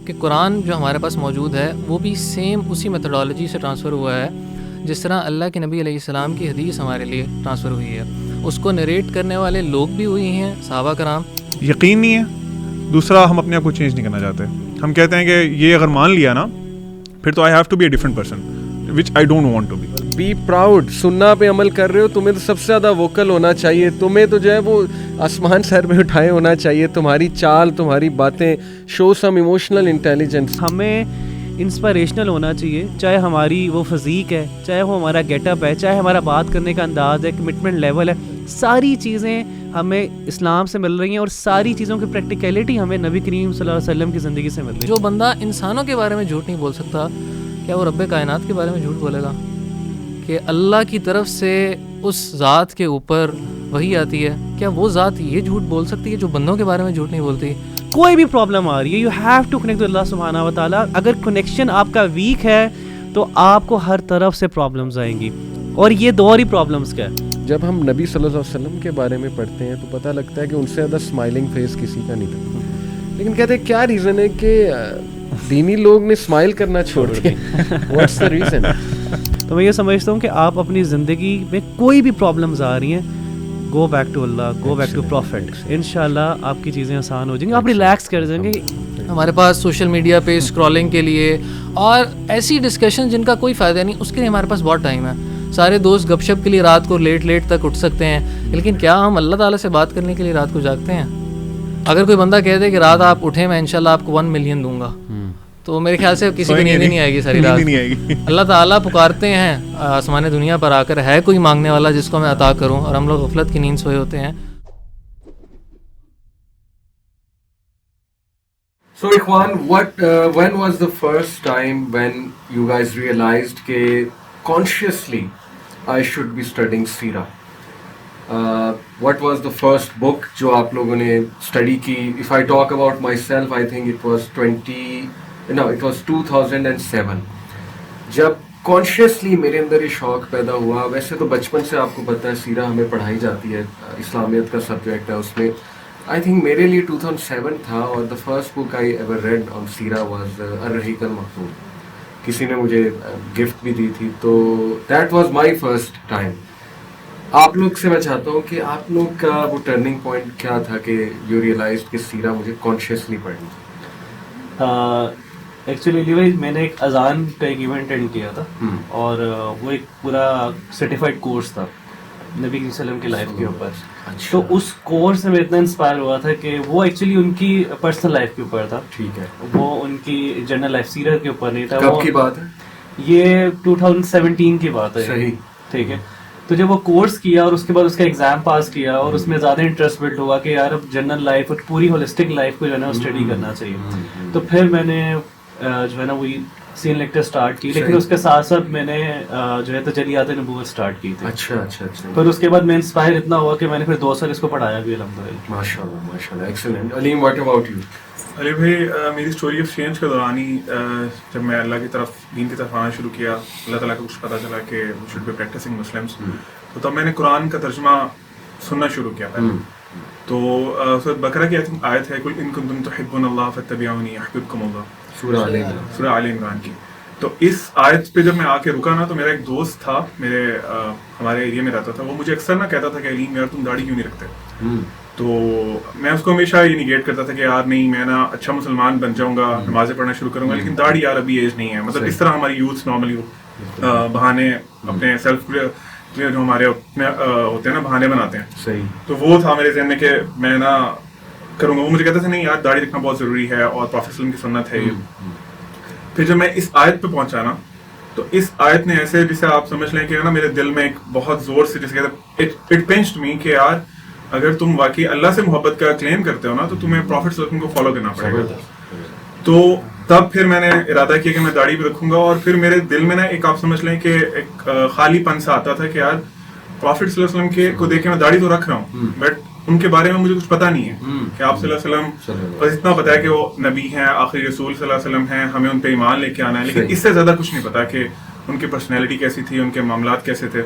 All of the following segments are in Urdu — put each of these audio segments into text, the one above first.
کہ قرآن جو ہمارے پاس موجود ہے وہ بھی سیم اسی میتھڈالوجی سے ٹرانسفر ہوا ہے جس طرح اللہ کے نبی علیہ السلام کی حدیث ہمارے لیے ٹرانسفر ہوئی ہے. اس کو نریٹ کرنے والے لوگ بھی ہوئی ہیں صحابہ کرام. یقین نہیں ہے. دوسرا, ہم اپنے آپ کو چینج نہیں کرنا چاہتے. ہم کہتے ہیں کہ یہ اگر مان لیا نا پھر تو I have to be a different person which I don't want to be. Be proud. سننا پہ عمل کر رہے ہو, تمہیں تو سب سے زیادہ ووکل ہونا چاہیے. تمہیں تو جو ہے وہ آسمان سر میں اٹھائے ہونا چاہیے. تمہاری چال, تمہاری باتیں شو سم ایموشنل انٹیلیجنس. ہمیں انسپریشنل ہونا چاہیے, چاہے ہماری وہ فزیک ہے, چاہے وہ ہمارا گیٹ اپ ہے, چاہے ہمارا بات کرنے کا انداز ہے, کمٹمنٹ لیول ہے. ساری چیزیں ہمیں اسلام سے مل رہی ہیں اور ساری چیزوں کی پریکٹیکلٹی ہمیں نبی کریم صلی اللہ علیہ وسلم کی زندگی سے مل رہی ہے. جو بندہ انسانوں کے بارے میں جھوٹ نہیں بول سکتا, کیا وہ رب کائنات کے بارے میں جھوٹ بولے گا؟ کہ اللہ کی طرف سے اس ذات کے اوپر وحی آتی ہے, کیا وہ ذات یہ جھوٹ بول سکتی ہے جو بندوں کے بارے میں جھوٹ نہیں بولتی؟ کوئی بھی پرابلم آ رہی ہے, you have to connect with اللہ سبحانہ و تعالیٰ. اگر کنیکشن آپ کا ویک ہے تو آپ کو ہر طرف سے پرابلمز آئیں گی, اور یہ دور ہی پرابلمز کا ہے. جب ہم نبی صلی اللہ علیہ وسلم کے بارے میں پڑھتے ہیں تو پتہ لگتا ہے کہ ان سے زیادہ اسمائلنگ فیس کسی کا نہیں تھا. لیکن کہتے ہیں کیا ریزن ہے کہ دینی لوگ نے اسمائل کرنا چھوڑ دیا؟ What's the reason? تو میں یہ سمجھتا ہوں کہ آپ اپنی زندگی میں کوئی بھی پرابلمز آ رہی ہیں, go back to Allah, go back to prophet. انشاءاللہ آپ کی چیزیں آسان ہو جائیں گی, آپ ریلیکس کر جائیں گے. ہمارے پاس سوشل میڈیا پہ اسکرولنگ کے لیے اور ایسی ڈسکشن جن کا کوئی فائدہ نہیں, اس کے لیے ہمارے پاس بہت ٹائم ہے. سارے دوست گپ شپ کے لیے رات کو لیٹ تک اٹھ سکتے ہیں, لیکن کیا ہم اللہ تعالیٰ سے بات کرنے کے لیے رات کو جاگتے ہیں؟ اگر کوئی بندہ کہہ دے کہ رات آپ اٹھیں میں انشاءاللہ آپ کو 1 ملین دوں گا, تو میرے خیال سے کسی کو نیند ہی نہیں آئے گی ساری رات. اللہ تعالیٰ پکارتے ہیں آسمان دنیا پر آ کر, ہے کوئی مانگنے والا جس کو میں عطا کروں, اور ہم لوگ غفلت کی نیند سوئے ہوتے ہیں. So Ikhwan, when was the first time when you guys realized کہ consciously I should be studying Seerah? What was the first book جو آپ لوگوں نے study کی? If I talk about myself, I think it was 2007. جب consciously میرے اندر یہ شوق پیدا ہوا. ویسے تو بچپن سے آپ کو پتہ ہے سیرہ ہمیں پڑھائی جاتی ہے, اسلامیت کا سبجیکٹ ہے اس میں. I think میرے لیے 2007 تھا, اور the first book I ever read on سیرہ was الرحیق المختوم. کسی نے مجھے گفٹ بھی دی تھی, تو that was my first time. آپ لوگ سے میں چاہتا ہوں کہ آپ لوگ کا وہ ٹرننگ پوائنٹ کیا تھا کہ you realized کہ سیرہ مجھے consciously پڑھنی تھی؟ ایکچولی میں نے ایک اذان کا ایک ایونٹ اٹینڈ کیا تھا, اور وہ ایک پورا سرٹیفائڈ کورس تھا نبی صلی اللہ علیہ وسلم کی لائف کے اوپر. تو اس کورس سے میں اتنا انسپائر ہوا تھا کہ وہ ایکچولی ان کی پرسنل لائف کے اوپر تھا. ٹھیک ہے, وہ ان کی جنرل لائف سیرت کے اوپر نہیں تھا. کب کی بات ہے یہ؟ 2017 کی بات ہے. صحیح, ٹھیک ہے. تو جب وہ کورس کیا اور اس کے بعد اس کا ایگزام پاس کیا, اور اس میں زیادہ انٹرسٹ بلڈ ہوا کہ یار اب جنرل لائف اور پوری ہولسٹک لائف کو جو ہے نا اسٹڈی کرنا چاہیے. تو پھر میں نے جو ہے نا وہی سین لیکچر اسٹارٹ کی, لیکن اس کے ساتھ ساتھ میں نے جو ہے تجلیات نبوت اسٹارٹ کی تھی. اچھا. پھر اس کے بعد میں انسپائر اتنا ہوا کہ میں نے پھر 2 سال اس کو پڑھایا بھی الحمدللہ. ماشاءاللہ, excellent. Aleem, what about you? Ali بھائی, میری اسٹوری آف چینج کے دوران ہی جب میں اللہ کی طرف, دین کی طرف آنا شروع کیا, اللہ تعالیٰ کو کچھ پتہ چلا کہ we should be practicing Muslims, تو تب میں نے قرآن کا ترجمہ سننا شروع کیا پہلے. تو سورۃ بقرہ کی آیت ہے, قل ان کنتم تحبون اللہ فاتبعونی یحببکم اللہ, سورہ آل عمران کی. تو اس آیت پہ جب میں آ کے رکا نا, تو میرا ایک دوست تھا ہمارے ایریا میں رہتا تھا, وہ مجھے اکثر نہ کہتا تھا کہ علیم یار تم داڑھی کیوں نہیں رکھتے. تو میں اس کو ہمیشہ یہ نیگیٹ کرتا تھا کہ یار نہیں, میں نا اچھا مسلمان بن جاؤں گا, نمازیں پڑھنا شروع کروں گا, لیکن داڑھی یار ابھی ایج نہیں ہے. مطلب اس طرح ہماری یوتھ نارملی بہانے اپنے سیلف جو ہمارے ہوتے ہیں نا بہانے بناتے ہیں. صحیح. تو وہ تھا میرے ذہن میں کہ میں نا کروں گا. وہ مجھے کہتا تھا نہیں یار داڑھی رکھنا بہت ضروری ہے اور پروفیٹ صلی اللہ علیہ وسلم کی سنت ہے یہ. پھر جب میں اس آیت پہ پہنچا نا, تو اس آیت نے ایسے, جسے آپ سمجھ لیں کہ نا میرے دل میں ایک بہت زور سے, جسے کہتے ہیں اٹ پنچڈ می کہ یار اگر تم واقعی اللہ سے محبت کا کلیم کرتے ہو نا, تو تمہیں پروفیٹ صلی اللہ علیہ وسلم کو فالو کرنا پڑے گا. تو تب پھر میں نے ارادہ کیا کہ میں داڑھی بھی رکھوں گا, اور پھر میرے دل میں نا ایک, آپ سمجھ لیں کہ ایک خالی پن سا آتا تھا کہ یار پروفیٹ صلی اللہ علیہ وسلم کے کو دیکھ کے میں داڑھی تو رکھ رہا ہوں, بٹ ان کے بارے میں مجھے کچھ پتا نہیں ہے کہ آپ صلی اللہ علیہ وسلم, بس اتنا پتا ہے کہ وہ نبی ہیں, آخری رسول صلی اللہ علیہ وسلم ہیں, ہمیں ان پہ ایمان لے کے آنا ہے, لیکن اس سے زیادہ کچھ نہیں پتا کہ ان کی پرسنالٹی کیسی تھی, ان کے معاملات کیسے تھے.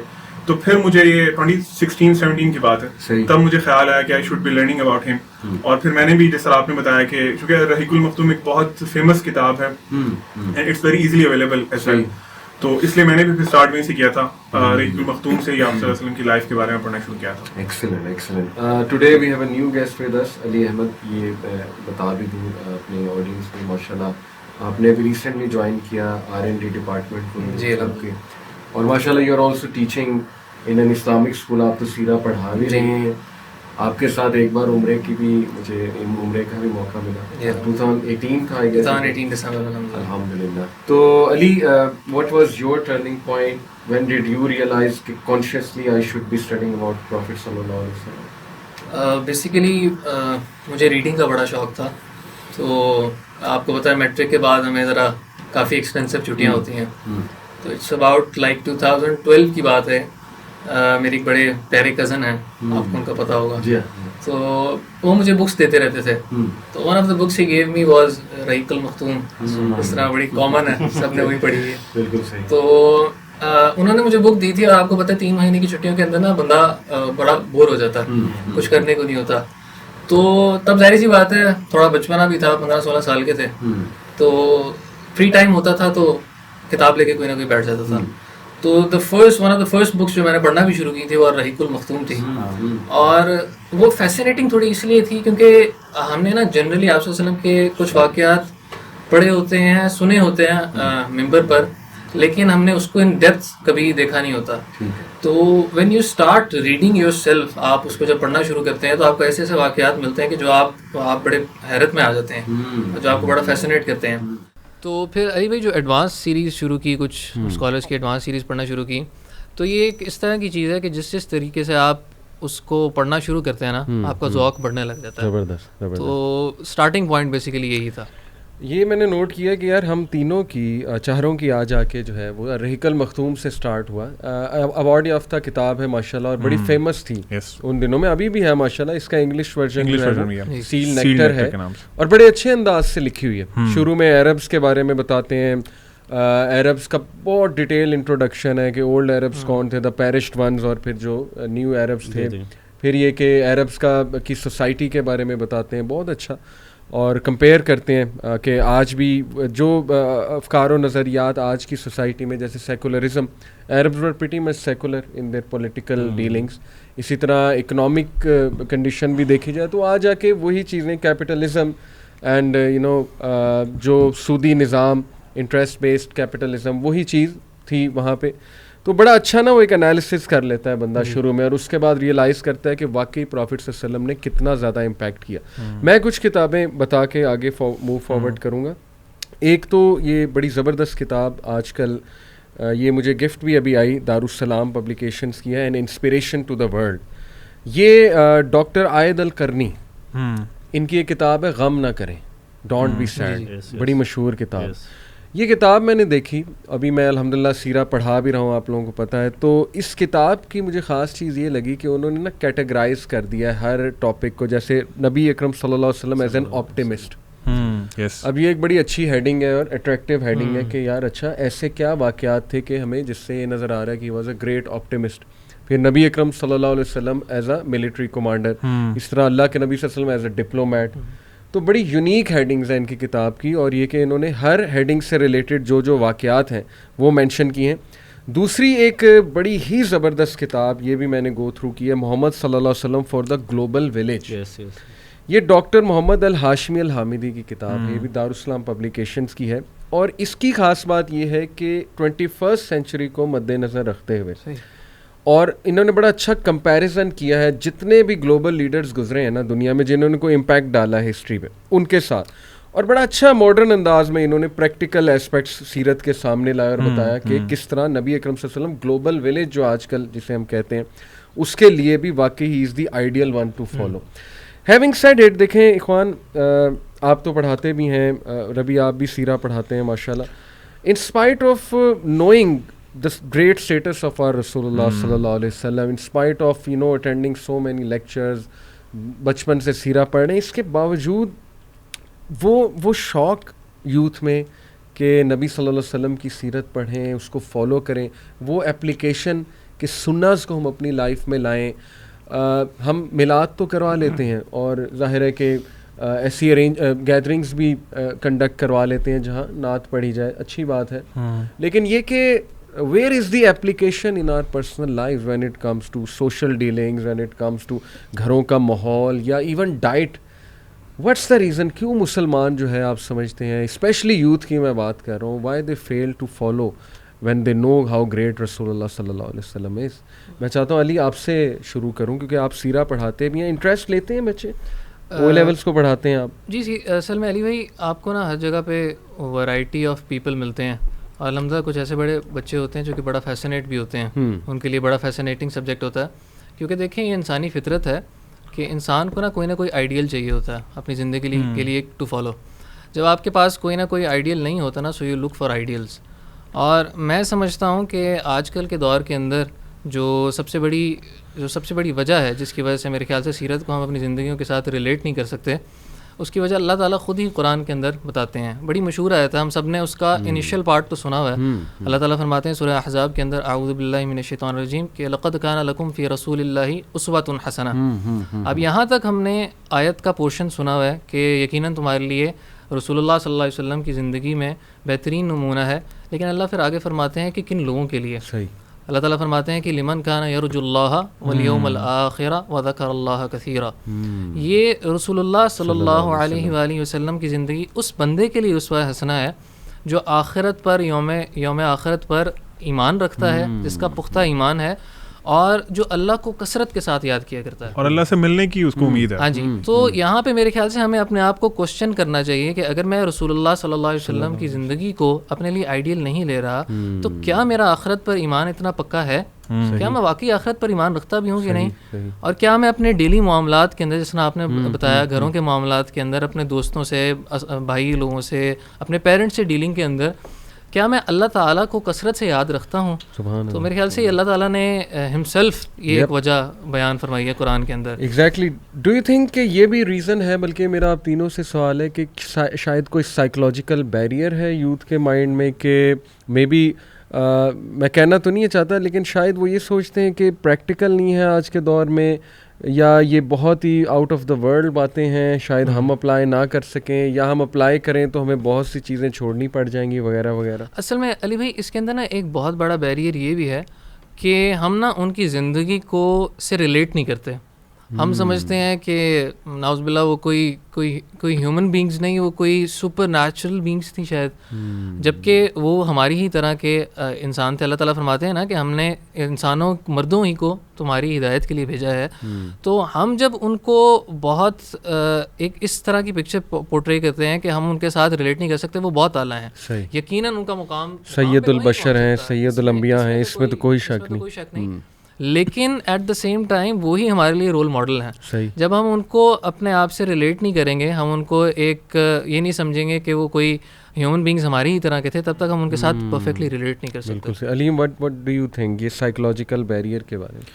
تو پھر مجھے یہ 2016-17 کی بات ہے, تب مجھے خیال آیا کہ I should be learning about him. اور پھر میں نے بھی جس طرح آپ نے بتایا کہ چونکہ رحیق المختوم ایک بہت فیمس کتاب ہے and it's very easily available as well, تو اس لیے میں نے بھی پھر اسٹارٹ وہیں سے کیا تھا, رحیق المختوم سے ہی آپ صلی اللہ علیہ وسلم کی لائف کے بارے میں پڑھنا شروع کیا تھا. Excellent excellent. Today we have a new guest with us, Ali Ahmed. یہ بتا بھی دوں اپنے آڈینس میں, ماشاء اللہ آپ نے ابھی ریسنٹلی جوائن کیا R&D ڈپارٹمنٹ جی کے, اور ماشاء اللہ you are also teaching in an Islamic school. آپ تو سیرہ پڑھا بھی رہے ہیں. آپ کے ساتھ ایک بار عمرے کی بھی مجھے عمرے کا بھی موقع ملا, 2018 تھا 2018 دسمبر. الحمدللہ. تو Ali, what was your turning point, when did you realize کہ consciously I should be studying about Prophet صلی اللہ علیہ وسلم؟ بیسیکلی مجھے ریڈنگ کا بڑا شوق تھا. تو آپ کو پتہ ہے میٹرک کے بعد ہمیں ذرا کافی ایکسپینسو چھٹیاں ہوتی ہیں, تو اٹس اباؤٹ لائک 2012 کی بات ہے. میری ایک بڑے پیارے کزن ہیں, آپ کو ان کا پتہ ہوگا, تو وہ مجھے بکس دیتے رہتے تھے. تو one of the books he gave me was رحیق المختوم. اس طرح بڑی کامن ہے, سب نے وہی پڑھی ہے. بالکل صحیح. تو انہوں نے مجھے بک دی تھی, اور آپ کو پتہ ہے 3 مہینے کی چھٹیوں کے اندر نا بندہ بڑا بور ہو جاتا ہے, کچھ کرنے کو نہیں ہوتا. تو تب ظاہر سی بات ہے تھوڑا بچپنا بھی تھا, 15-16 سال کے تھے, تو فری ٹائم ہوتا تھا تو کتاب لے کے کوئی نہ کوئی بیٹھ جاتا تھا. تو one of the first books جو میں نے پڑھنا بھی شروع کی تھی وہ رحیق المختوم تھی. اور وہ فیسینیٹنگ تھوڑی اس لیے تھی کیونکہ ہم نے نا جنرلی آپ صلی اللہ علیہ وسلم کے کچھ واقعات پڑھے ہوتے ہیں, سنے ہوتے ہیں ممبر پر, لیکن ہم نے اس کو ان ڈیپتھ کبھی دیکھا نہیں ہوتا. تو when you start reading your self, آپ اس کو جب پڑھنا شروع کرتے ہیں تو آپ کو ایسے ایسے واقعات ملتے ہیں کہ جو آپ بڑے حیرت میں آ جاتے ہیں, جو آپ کو بڑا فیسینیٹ کرتے ہیں. تو پھر علی بھائی جو ایڈوانس سیریز شروع کی, کچھ اسکالرس کی ایڈوانس سیریز پڑھنا شروع کی, تو یہ ایک اس طرح کی چیز ہے کہ جس طریقے سے آپ اس کو پڑھنا شروع کرتے ہیں نا, آپ کا ذوق بڑھنے لگ جاتا ہے. زبردست. تو اسٹارٹنگ پوائنٹ بیسیکلی یہی تھا. یہ میں نے نوٹ کیا کہ یار ہم تینوں کی چہروں کی آ جا کے جو ہے وہ رحیق المختوم سے سٹارٹ ہوا. ایوارڈ یافتہ کتاب ہے ماشاءاللہ, اور بڑی فیمس تھی ان دنوں میں, ابھی بھی ہے ماشاءاللہ. اس کا انگلش ورژن سیل نیکٹر ہے, اور بڑے اچھے انداز سے لکھی ہوئی ہے. شروع میں عربس کے بارے میں بتاتے ہیں, عربس کا بہت ڈیٹیل انٹروڈکشن ہے کہ اولڈ عربس کون تھے, دا پیرشڈ ونز, اور پھر جو نیو عربس تھے. پھر یہ کہ عربس کی سوسائٹی کے بارے میں بتاتے ہیں بہت اچھا, اور کمپیئر کرتے ہیں کہ آج بھی جو افکار و نظریات آج کی سوسائٹی میں, جیسے secularism, Arabs were pretty much secular in their political dealings. اسی طرح اکنامک کنڈیشن بھی دیکھی جائے تو آ جا کے وہی چیزیں, کیپٹلزم اینڈ جو سودی نظام, انٹرسٹ بیسڈ کیپٹلزم, وہی چیز تھی وہاں پہ. تو بڑا اچھا نا وہ ایک انالیسس کر لیتا ہے بندہ شروع میں, اور اس کے بعد ریئلائز کرتا ہے کہ واقعی پروفٹ صلی اللہ علیہ وسلم نے کتنا زیادہ امپیکٹ کیا. میں کچھ کتابیں بتا کے آگے موو فارورڈ کروں گا. ایک تو یہ بڑی زبردست کتاب آج کل یہ مجھے گفٹ بھی ابھی آئی, دارالسلام پبلیکیشنز کی ہے, an inspiration to the world. یہ ڈاکٹر عائد القرنی, ان کی ایک کتاب ہے غم نہ کریں, ڈونٹ بی سیڈ, بڑی مشہور کتاب. یہ کتاب میں نے دیکھی, ابھی میں الحمدللہ سیرہ پڑھا بھی رہا ہوں, آپ لوگوں کو پتہ ہے. تو اس کتاب کی مجھے خاص چیز یہ لگی کہ انہوں نے نا کیٹیگرائز کر دیا ہے ہر ٹاپک کو, جیسے نبی اکرم صلی اللہ علیہ وسلم ایز این آپٹیمسٹ. اب یہ ایک بڑی اچھی ہیڈنگ ہے اور اٹریکٹیو ہیڈنگ ہے کہ یار اچھا ایسے کیا واقعات تھے کہ ہمیں جس سے یہ نظر آ رہا ہے کہ he was a great optimist. پھر نبی اکرم صلی اللہ علیہ وسلم ایز اے ملٹری کمانڈر, اس طرح اللہ کے نبی صلی اللہ علیہ وسلم ایز اے ڈپلومیٹ. تو بڑی یونیک ہیڈنگز ہیں ان کی کتاب کی, اور یہ کہ انہوں نے ہر ہیڈنگ سے ریلیٹڈ جو واقعات ہیں وہ مینشن کی ہیں. دوسری ایک بڑی ہی زبردست کتاب, یہ بھی میں نے گو تھرو کی ہے, محمد صلی اللہ علیہ وسلم فار دا گلوبل ولیج. یہ ڈاکٹر محمد الہاشمی الحامدی کی کتاب ہے, یہ بھی دارالسلام پبلیکیشنز کی ہے. اور اس کی خاص بات یہ ہے کہ 21st سینچری کو مد نظر رکھتے ہوئے, اور انہوں نے بڑا اچھا کمپیریزن کیا ہے جتنے بھی گلوبل لیڈرز گزرے ہیں نا دنیا میں, جنہوں نے کوئی امپیکٹ ڈالا ہے ہسٹری میں, ان کے ساتھ. اور بڑا اچھا ماڈرن انداز میں انہوں نے پریکٹیکل ایسپیکٹس سیرت کے سامنے لایا اور بتایا کہ کس طرح نبی اکرم صلی اللہ علیہ وسلم گلوبل ولیج جو آج کل جسے ہم کہتے ہیں, اس کے لیے بھی واقعی ہی is the ideal one to follow. Having said it, دیکھیں اخوان, آپ تو پڑھاتے بھی ہیں, ربی آپ بھی سیرہ پڑھاتے ہیں ماشاءاللہ. In spite of knowing the great status of our Rasulullah sallallahu alaihi wasallam, in spite of attending so many lectures, بچپن سے سیرہ پڑھ رہے ہیں, اس کے باوجود وہ شوق یوتھ میں کہ نبی صلی اللہ علیہ وسلم کی سیرت پڑھیں, اس کو فالو کریں, وہ اپلیکیشن کہ سناز کو ہم اپنی لائف میں لائیں. ہم میلاد تو کروا لیتے ہیں اور ظاہر ہے کہ ایسی گیدرنگز بھی کنڈکٹ کروا لیتے ہیں جہاں نعت پڑھی جائے, اچھی بات ہے, لیکن یہ کہ where is the application in our personal lives when it comes to social dealings, when it comes to گھروں کا ماحول یا even diet. what's the reason کیوں مسلمان جو ہے آپ سمجھتے ہیں, اسپیشلی یوتھ کی میں بات کر رہا ہوں, why they fail to follow when they know how great رسول اللہ صلی اللہ علیہ وسلم is. میں چاہتا ہوں علی آپ سے شروع کروں کیونکہ آپ سیرہ پڑھاتے بھی ہیں, انٹرسٹ لیتے ہیں بچے, او لیولس کو پڑھاتے ہیں آپ. جی اصل میں علی بھائی آپ کو نا ہر جگہ پہ ورائٹی آف پیپل ملتے ہیں, اور الحمدللہ کچھ ایسے بڑے بچے ہوتے ہیں جو کہ بڑا فیسنیٹ بھی ہوتے ہیں, ان کے لیے بڑا فیسنیٹنگ سبجیکٹ ہوتا ہے, کیونکہ دیکھیں یہ انسانی فطرت ہے کہ انسان کو نہ کوئی آئیڈیل چاہیے ہوتا ہے اپنی زندگی کے لیے ٹو فالو. جب آپ کے پاس کوئی نہ کوئی آئیڈیل نہیں ہوتا نا, so you look for ideals. اور میں سمجھتا ہوں کہ آج کل کے دور کے اندر جو سب سے بڑی وجہ ہے جس کی وجہ سے میرے خیال سے سیرت کو ہم اپنی زندگیوں کے ساتھ ریلیٹ نہیں کر سکتے, اس کی وجہ اللہ تعالیٰ خود ہی قرآن کے اندر بتاتے ہیں. بڑی مشہور آیت ہے, ہم سب نے اس کا انیشیل پارٹ تو سنا ہوا ہے. اللہ تعالیٰ فرماتے ہیں سورہ احزاب کے اندر, اعوذ باللہ من الشیطان الرجیم, کہ لقد کان لکم فی رسول اللہ اسوۃ حسنہ. اب یہاں تک ہم نے آیت کا پورشن سنا ہوا ہے کہ یقیناً تمہارے لیے رسول اللہ صلی اللہ علیہ وسلم کی زندگی میں بہترین نمونہ ہے, لیکن اللہ پھر آگے فرماتے ہیں کہ کن لوگوں کے لیے. اللہ تعالیٰ فرماتے ہیں کہ لمن کان یرجو اللہ والیوم الآخر وذکر اللہ کثیرا. یہ رسول اللہ صلی اللہ علیہ وآلہ وسلم کی زندگی اس بندے کے لیے اسوہ حسنہ ہے جو آخرت پر یوم آخرت پر ایمان رکھتا ہے, جس کا پختہ ایمان ہے, اور جو اللہ کو کثرت کے ساتھ یاد کیا کرتا ہے اور اللہ سے ملنے کی اس کو امید ہے. ہاں جی, تو یہاں پہ میرے خیال سے ہمیں اپنے آپ کو کوشچن کرنا چاہیے کہ اگر میں رسول اللہ صلی اللہ علیہ وسلم کی زندگی کو اپنے لیے آئیڈیل نہیں لے رہا, تو کیا میرا آخرت پر ایمان اتنا پکا ہے, کیا میں واقعی آخرت پر ایمان رکھتا بھی ہوں کہ نہیں, اور کیا میں اپنے ڈیلی معاملات کے اندر, جس طرح آپ نے بتایا گھروں کے معاملات کے اندر, اپنے دوستوں سے, بھائی لوگوں سے, اپنے پیرنٹس سے ڈیلنگ کے اندر, کیا میں اللہ تعالیٰ کو کثرت سے یاد رکھتا ہوں. تو میرے خیال سے اللہ تعالیٰ نے ہمسیلف یہ ایک وجہ بیان فرمائی ہے قرآن کے اندر. ایگزیکٹلی. ڈو یو تھنک کہ یہ بھی ریزن ہے, بلکہ میرا آپ تینوں سے سوال ہے کہ شاید کوئی سائیکولوجیکل بیریئر ہے یوتھ کے مائنڈ میں, کہ مے بی میں کہنا تو نہیں چاہتا, لیکن شاید وہ یہ سوچتے ہیں کہ پریکٹیکل نہیں ہے آج کے دور میں, یا یہ بہت ہی آؤٹ آف دا ورلڈ باتیں ہیں, شاید ہم اپلائی نہ کر سکیں, یا ہم اپلائی کریں تو ہمیں بہت سی چیزیں چھوڑنی پڑ جائیں گی وغیرہ وغیرہ. اصل میں علی بھائی اس کے اندر نا ایک بہت بڑا بیریئر یہ بھی ہے کہ ہم نا ان کی زندگی کو سے ریلیٹ نہیں کرتے. ہم سمجھتے ہیں کہ نعوذ باللہ وہ کوئی ہیومن بینگز نہیں, وہ کوئی سپر نیچرل بینگز تھی شاید, جبکہ وہ ہماری ہی طرح کے انسان تھے. اللہ تعالیٰ فرماتے ہیں نا کہ ہم نے انسانوں مردوں ہی کو تمہاری ہدایت کے لیے بھیجا ہے. تو ہم جب ان کو بہت ایک اس طرح کی پکچر پورٹری کرتے ہیں کہ ہم ان کے ساتھ ریلیٹ نہیں کر سکتے, وہ بہت اعلیٰ ہیں, یقیناً ان کا مقام سید البشر ہیں, سید الانبیاء ہیں, اس میں تو کوئی شک نہیں, لیکن ایٹ دا سیم ٹائم وہی ہمارے لیے رول ماڈل ہیں. جب ہم ان کو اپنے آپ سے ریلیٹ نہیں کریں گے, ہم ان کو ایک یہ نہیں سمجھیں گے کہ وہ کوئی ہیومن بینگز ہماری ہی طرح کے تھے, تب تک ہم ان کے ساتھ پرفیکٹلی ریلیٹ نہیں کر سکتے. علیم وٹ ڈو یو تھنک یہ سائیکولوجیکل بیریئر کے بارے میں؟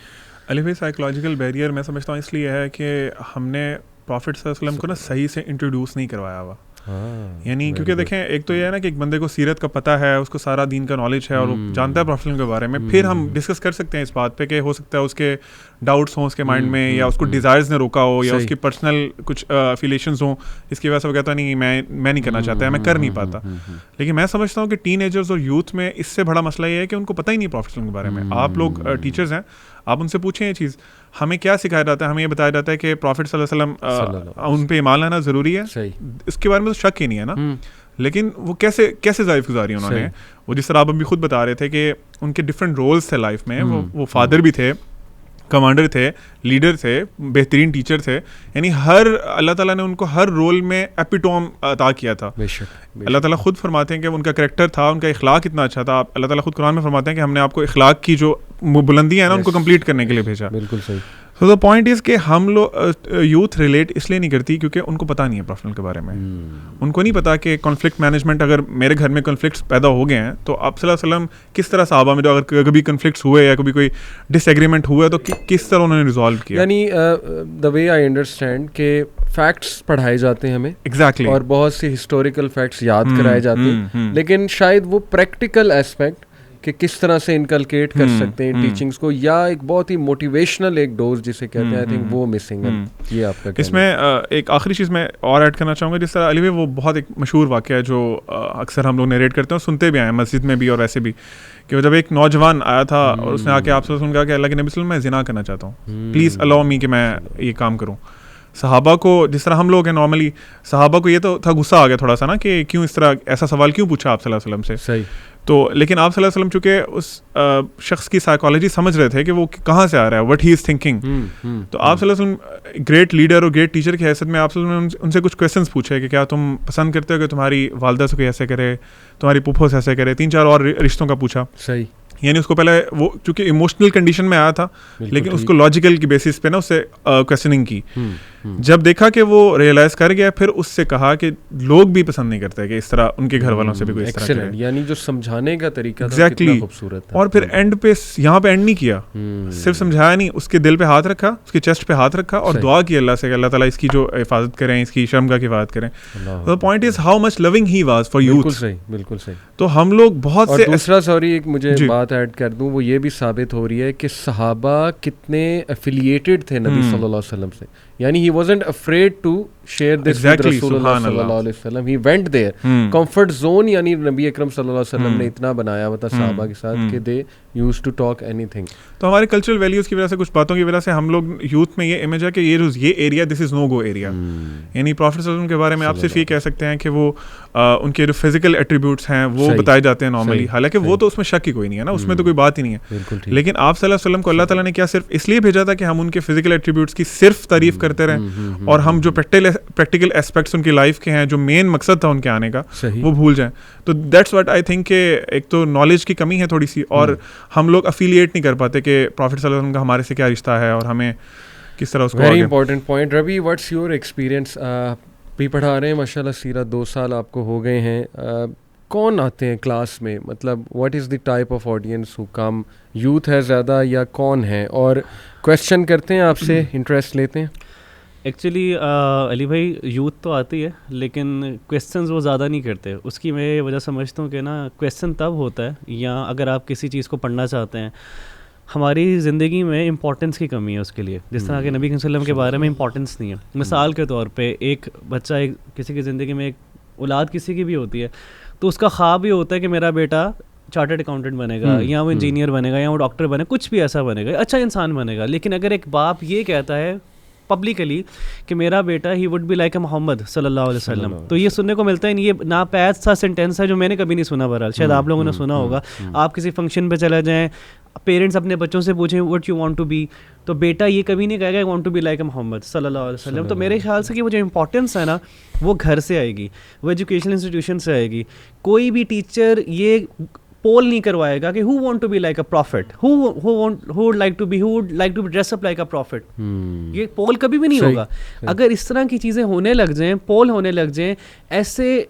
علی بھائی سائیکولوجیکل بیریئر میں سمجھتا ہوں اس لیے ہے کہ ہم نے پروفٹ صلی اللہ علیہ وسلم کو نا صحیح سے انٹروڈیوس نہیں کروایا ہوا. یعنی کیونکہ دیکھیں ایک تو یہ ہے نا کہ ایک بندے کو سیرت کا پتہ ہے, اس کو سارا دین کا نالج ہے اور وہ جانتا ہے پروفیشنل کے بارے میں, پھر ہم ڈسکس کر سکتے ہیں اس بات پہ کہ ہو سکتا ہے اس کے ڈاؤٹس ہوں اس کے مائنڈ میں, یا اس کو ڈیزائرز نے روکا ہو, یا اس کی پرسنل کچھ افیلیشنز ہوں جس کی وجہ سے وہ کہتا نہیں میں نہیں کرنا چاہتا, میں کر نہیں پاتا. لیکن میں سمجھتا ہوں کہ ٹین ایجرز اور یوتھ میں اس سے بڑا مسئلہ یہ ہے کہ ان کو پتہ ہی نہیں پروفیشنل کے بارے میں. آپ لوگ ٹیچرز ہیں, آپ ان سے پوچھیں یہ چیز, ہمیں کیا سکھایا جاتا ہے, ہمیں یہ بتایا جاتا ہے کہ پروفٹ صلی اللہ علیہ وسلم ان پہ ایمان لانا ضروری ہے, اس کے بارے میں تو شک ہی نہیں ہے نا. لیکن وہ کیسے لائف گزاری انہوں نے, وہ جس طرح آپ ابھی خود بتا رہے تھے کہ ان کے ڈفرینٹ رولز تھے لائف میں, وہ فادر بھی تھے, کمانڈر تھے, لیڈر تھے, بہترین ٹیچر تھے, یعنی اللہ تعالیٰ نے ان کو ہر رول میں ایپیٹوم عطا کیا تھا. اللہ تعالیٰ خود فرماتے ہیں کہ ان کا کریکٹر تھا, ان کا اخلاق اتنا اچھا تھا. اللہ تعالیٰ خود قرآن میں فرماتے ہیں کہ ہم نے آپ کو اخلاق کی جو بلندیاں ہیں نا ان کو کمپلیٹ کرنے کے لیے بھیجا. بالکل صحیح. سو دا پوائنٹ از کہ ہم لوگ یوتھ ریلیٹ اس لیے نہیں کرتی کیونکہ ان کو پتہ نہیں ہے پروفیشنل کے بارے میں. ان کو نہیں پتا کہ کانفلکٹ مینجمنٹ, اگر میرے گھر میں کنفلکٹس پیدا ہو گئے ہیں تو آپ صلی اللہ علیہ وسلم کس طرح صحابہ میں جو اگر کبھی کنفلکٹس ہوئے یا کبھی کوئی ڈس ایگریمنٹ ہوا تو کس طرح انہوں نے ریزالو کیا. یعنی دا وے آئی انڈرسٹینڈ کہ فیکٹس پڑھائے جاتے ہیں ہمیں, ایگزیکٹلی, اور بہت سے ہسٹوریکل فیکٹس یاد کرائے جاتے ہیں, لیکن شاید وہ پریکٹیکل ایسپیکٹ کہ کس طرح سے انکلکیٹ کر سکتے ہیں ٹیچنگس کو, یا ایک بہت ہی موٹیویشنل ایک ڈوز جسے کہتے ہیں, آئی تھنک وہ مسنگ ہے. یہ آپ کا اس میں ایک آخری چیز میں اور ایڈ کرنا چاہوں گا, جس طرح علی بھائی وہ بہت ایک مشہور واقعہ ہے جو اکثر ہم لوگ نیریٹ کرتے ہیں اور سنتے بھی آئے ہیں مسجد میں بھی اور ویسے بھی, کہ جب ایک نوجوان آیا تھا اور اس نے آ کے آپ سے سن کہا کہ اللہ کے نبی صلی اللہ علیہ وسلم میں زنا کرنا چاہتا ہوں, پلیز الاؤ می کہ میں یہ کام کروں. صحابہ کو جس طرح ہم لوگ ہیں نارملی, صحابہ کو یہ تو تھا غصہ آ گیا تھوڑا سا نا کہ کیوں اس طرح ایسا سوال کیوں پوچھا آپ صلی اللہ علیہ وسلم سے. صحیح. تو لیکن آپ صلی اللہ علیہ وسلم چونکہ اس شخص کی سائیکالوجی سمجھ رہے تھے کہ وہ کہاں سے آ رہا ہے, وٹ ہی از تھنکنگ, تو آپ صلی اللہ علیہ وسلم گریٹ لیڈر اور گریٹ ٹیچر کی حیثیت میں آپ صلی اللہ علیہ وسلم ان سے کچھ کویشچنس پوچھے کہ کیا تم پسند کرتے ہو کہ تمہاری والدہ سے کوئی ایسے کرے, تمہاری پھوپھو سے ایسے کرے, 3-4 اور رشتوں کا پوچھا. صحیح. یعنی اس کو پہلے وہ چونکہ ایموشنل کنڈیشن میں آیا تھا لیکن اس کو لاجیکل کی بیسس پہ نا اس سے کویشچننگ کی. جب دیکھا کہ وہ ریئلائز کر گیا, پھر اس سے کہا کہ لوگ بھی پسند نہیں کرتے کہ اس طرح ان کے گھر والوں سے بھی کوئی اس طرح کرے. یعنی جو سمجھانے کا طریقہ ایگزیکٹلی خوبصورت ہے. اور پھر اینڈ پہ یہاں پہ اینڈ نہیں کیا, صرف سمجھایا نہیں, اس کے دل پہ ہاتھ رکھا, اس کے چیسٹ پہ ہاتھ رکھا اور دعا کی اللہ سے کہ اللہ تعالیٰ اس کی جو حفاظت کریں, اس کی شرمگاہ کی حفاظت کریں. The point is how much loving he was for youth. بالکل صحیح, بالکل صحیح. تو ہم لوگ بہت سے, اور دوسرا سوری ایک مجھے بات ایڈ کر دوں, وہ یہ بھی ثابت ہو رہی ہے کہ صحابہ کتنے افیلیٹڈ تھے نبی صلی اللہ علیہ وسلم سے. یعنی he wasn't afraid to share this with رسول اللہ صلی اللہ علیہ وسلم. He went there. Comfort zone یعنی نبی اکرم صلی اللہ علیہ وسلم نے اتنا بنایا ہوا تھا صحابہ کے ساتھ کہ they used to talk anything. تو ہمارے کلچرل ویلیوز کی وجہ سے, کچھ باتوں کی وجہ سے ہم لوگ یوتھ میں یہ امیج ہے کہ یہ area this is no go area. یعنی پروفیٹ صلی اللہ علیہ وسلم کے بارے میں آپ صرف یہ کہہ سکتے ہیں کہ وہ ان کے جو فزیکل ایٹریبیوٹس ہیں وہ بتائے جاتے ہیں نارملی, حالانکہ وہ تو اس میں شک ہی کوئی نہیں ہے نا, اس میں تو کوئی بات ہی نہیں ہے. لیکن آپ صلی اللہ علیہ وسلم کو اللہ تعالیٰ نے کیا صرف اس لیے بھیجا تھا کہ ہم ان کے فزیکل ایٹریبیوٹس کی صرف تعریف کرتے رہیں اور ہم جو پریکٹیکل اسپیکٹس ان کی لائف کے ہیں, جو مین مقصد تھا ان کے آنے کا, وہ بھول جائیں. تو دیٹس واٹ آئی تھنک کہ ایک تو نالج کی کمی ہے تھوڑی سی, اور ہم لوگ افیلیٹ نہیں کر پاتے کہ پروفیٹ صلی اللہ علیہ وسلم کا ہمارے سے کیا رشتہ ہے اور ہمیں کس طرح اس کو. Very important point. ربی, واٹس یور ایکسپیرینس؟ بھی پڑھا رہے ہیں ماشاء اللہ سیرت, 2 سال آپ کو ہو گئے ہیں. کون آتے ہیں کلاس میں, مطلب what is the type of audience who come, youth ہے زیادہ یا کون ہے, اور کویشچن کرتے ہیں آپ سے, انٹرسٹ لیتے ہیں؟ ایکچولی علی بھائی یوتھ تو آتی ہے لیکن کویشچنز وہ زیادہ نہیں کرتے. اس کی میں وجہ سمجھتا ہوں کہ نا کویشچن تب ہوتا ہے, یا اگر آپ کسی چیز کو پڑھنا چاہتے ہیں, ہماری زندگی میں امپورٹنس کی کمی ہے اس کے لیے, جس طرح کہ نبی صلی اللہ علیہ وسلم کے بارے میں امپورٹنس نہیں ہے. مثال کے طور پہ ایک بچہ, کسی کی زندگی میں ایک اولاد کسی کی بھی ہوتی ہے, تو اس کا خواب یہ ہوتا ہے کہ میرا بیٹا چارٹرڈ اکاؤنٹنٹ بنے گا, یا وہ انجینئر بنے گا, یا وہ ڈاکٹر بنے گا, کچھ بھی ایسا بنے گا, اچھا انسان بنے گا. لیکن اگر ایک باپ یہ کہتا ہے پبلکلی کہ میرا بیٹا he would be like a Muhammad صلی اللہ علیہ وسلم, تو یہ سننے کو ملتا ہے. یہ ناپید سا سینٹینس ہے جو میں نے کبھی نہیں سنا, بہرحال شاید آپ لوگوں نے سنا ہوگا. آپ کسی فنکشن پہ چلے جائیں, پیرنٹس اپنے بچوں سے پوچھیں what you want to be, تو بیٹا یہ کبھی نہیں کہے گا want to be like a Muhammad صلی اللہ علیہ وسلم. تو میرے خیال سے کہ وہ جو امپورٹنس ہے نا, وہ گھر سے آئے گی, وہ ایجوکیشنل انسٹیٹیوشن سے آئے گی. کوئی بھی ٹیچر یہ پول نہیں کروائے گا کہ who want to be like a prophet, who would like to be dress up like a prophet. یہ پول کبھی بھی نہیں ہوگا. اگر اس طرح کی چیزیں ہونے لگ جائیں, پول ہونے لگ جائیں, ایسے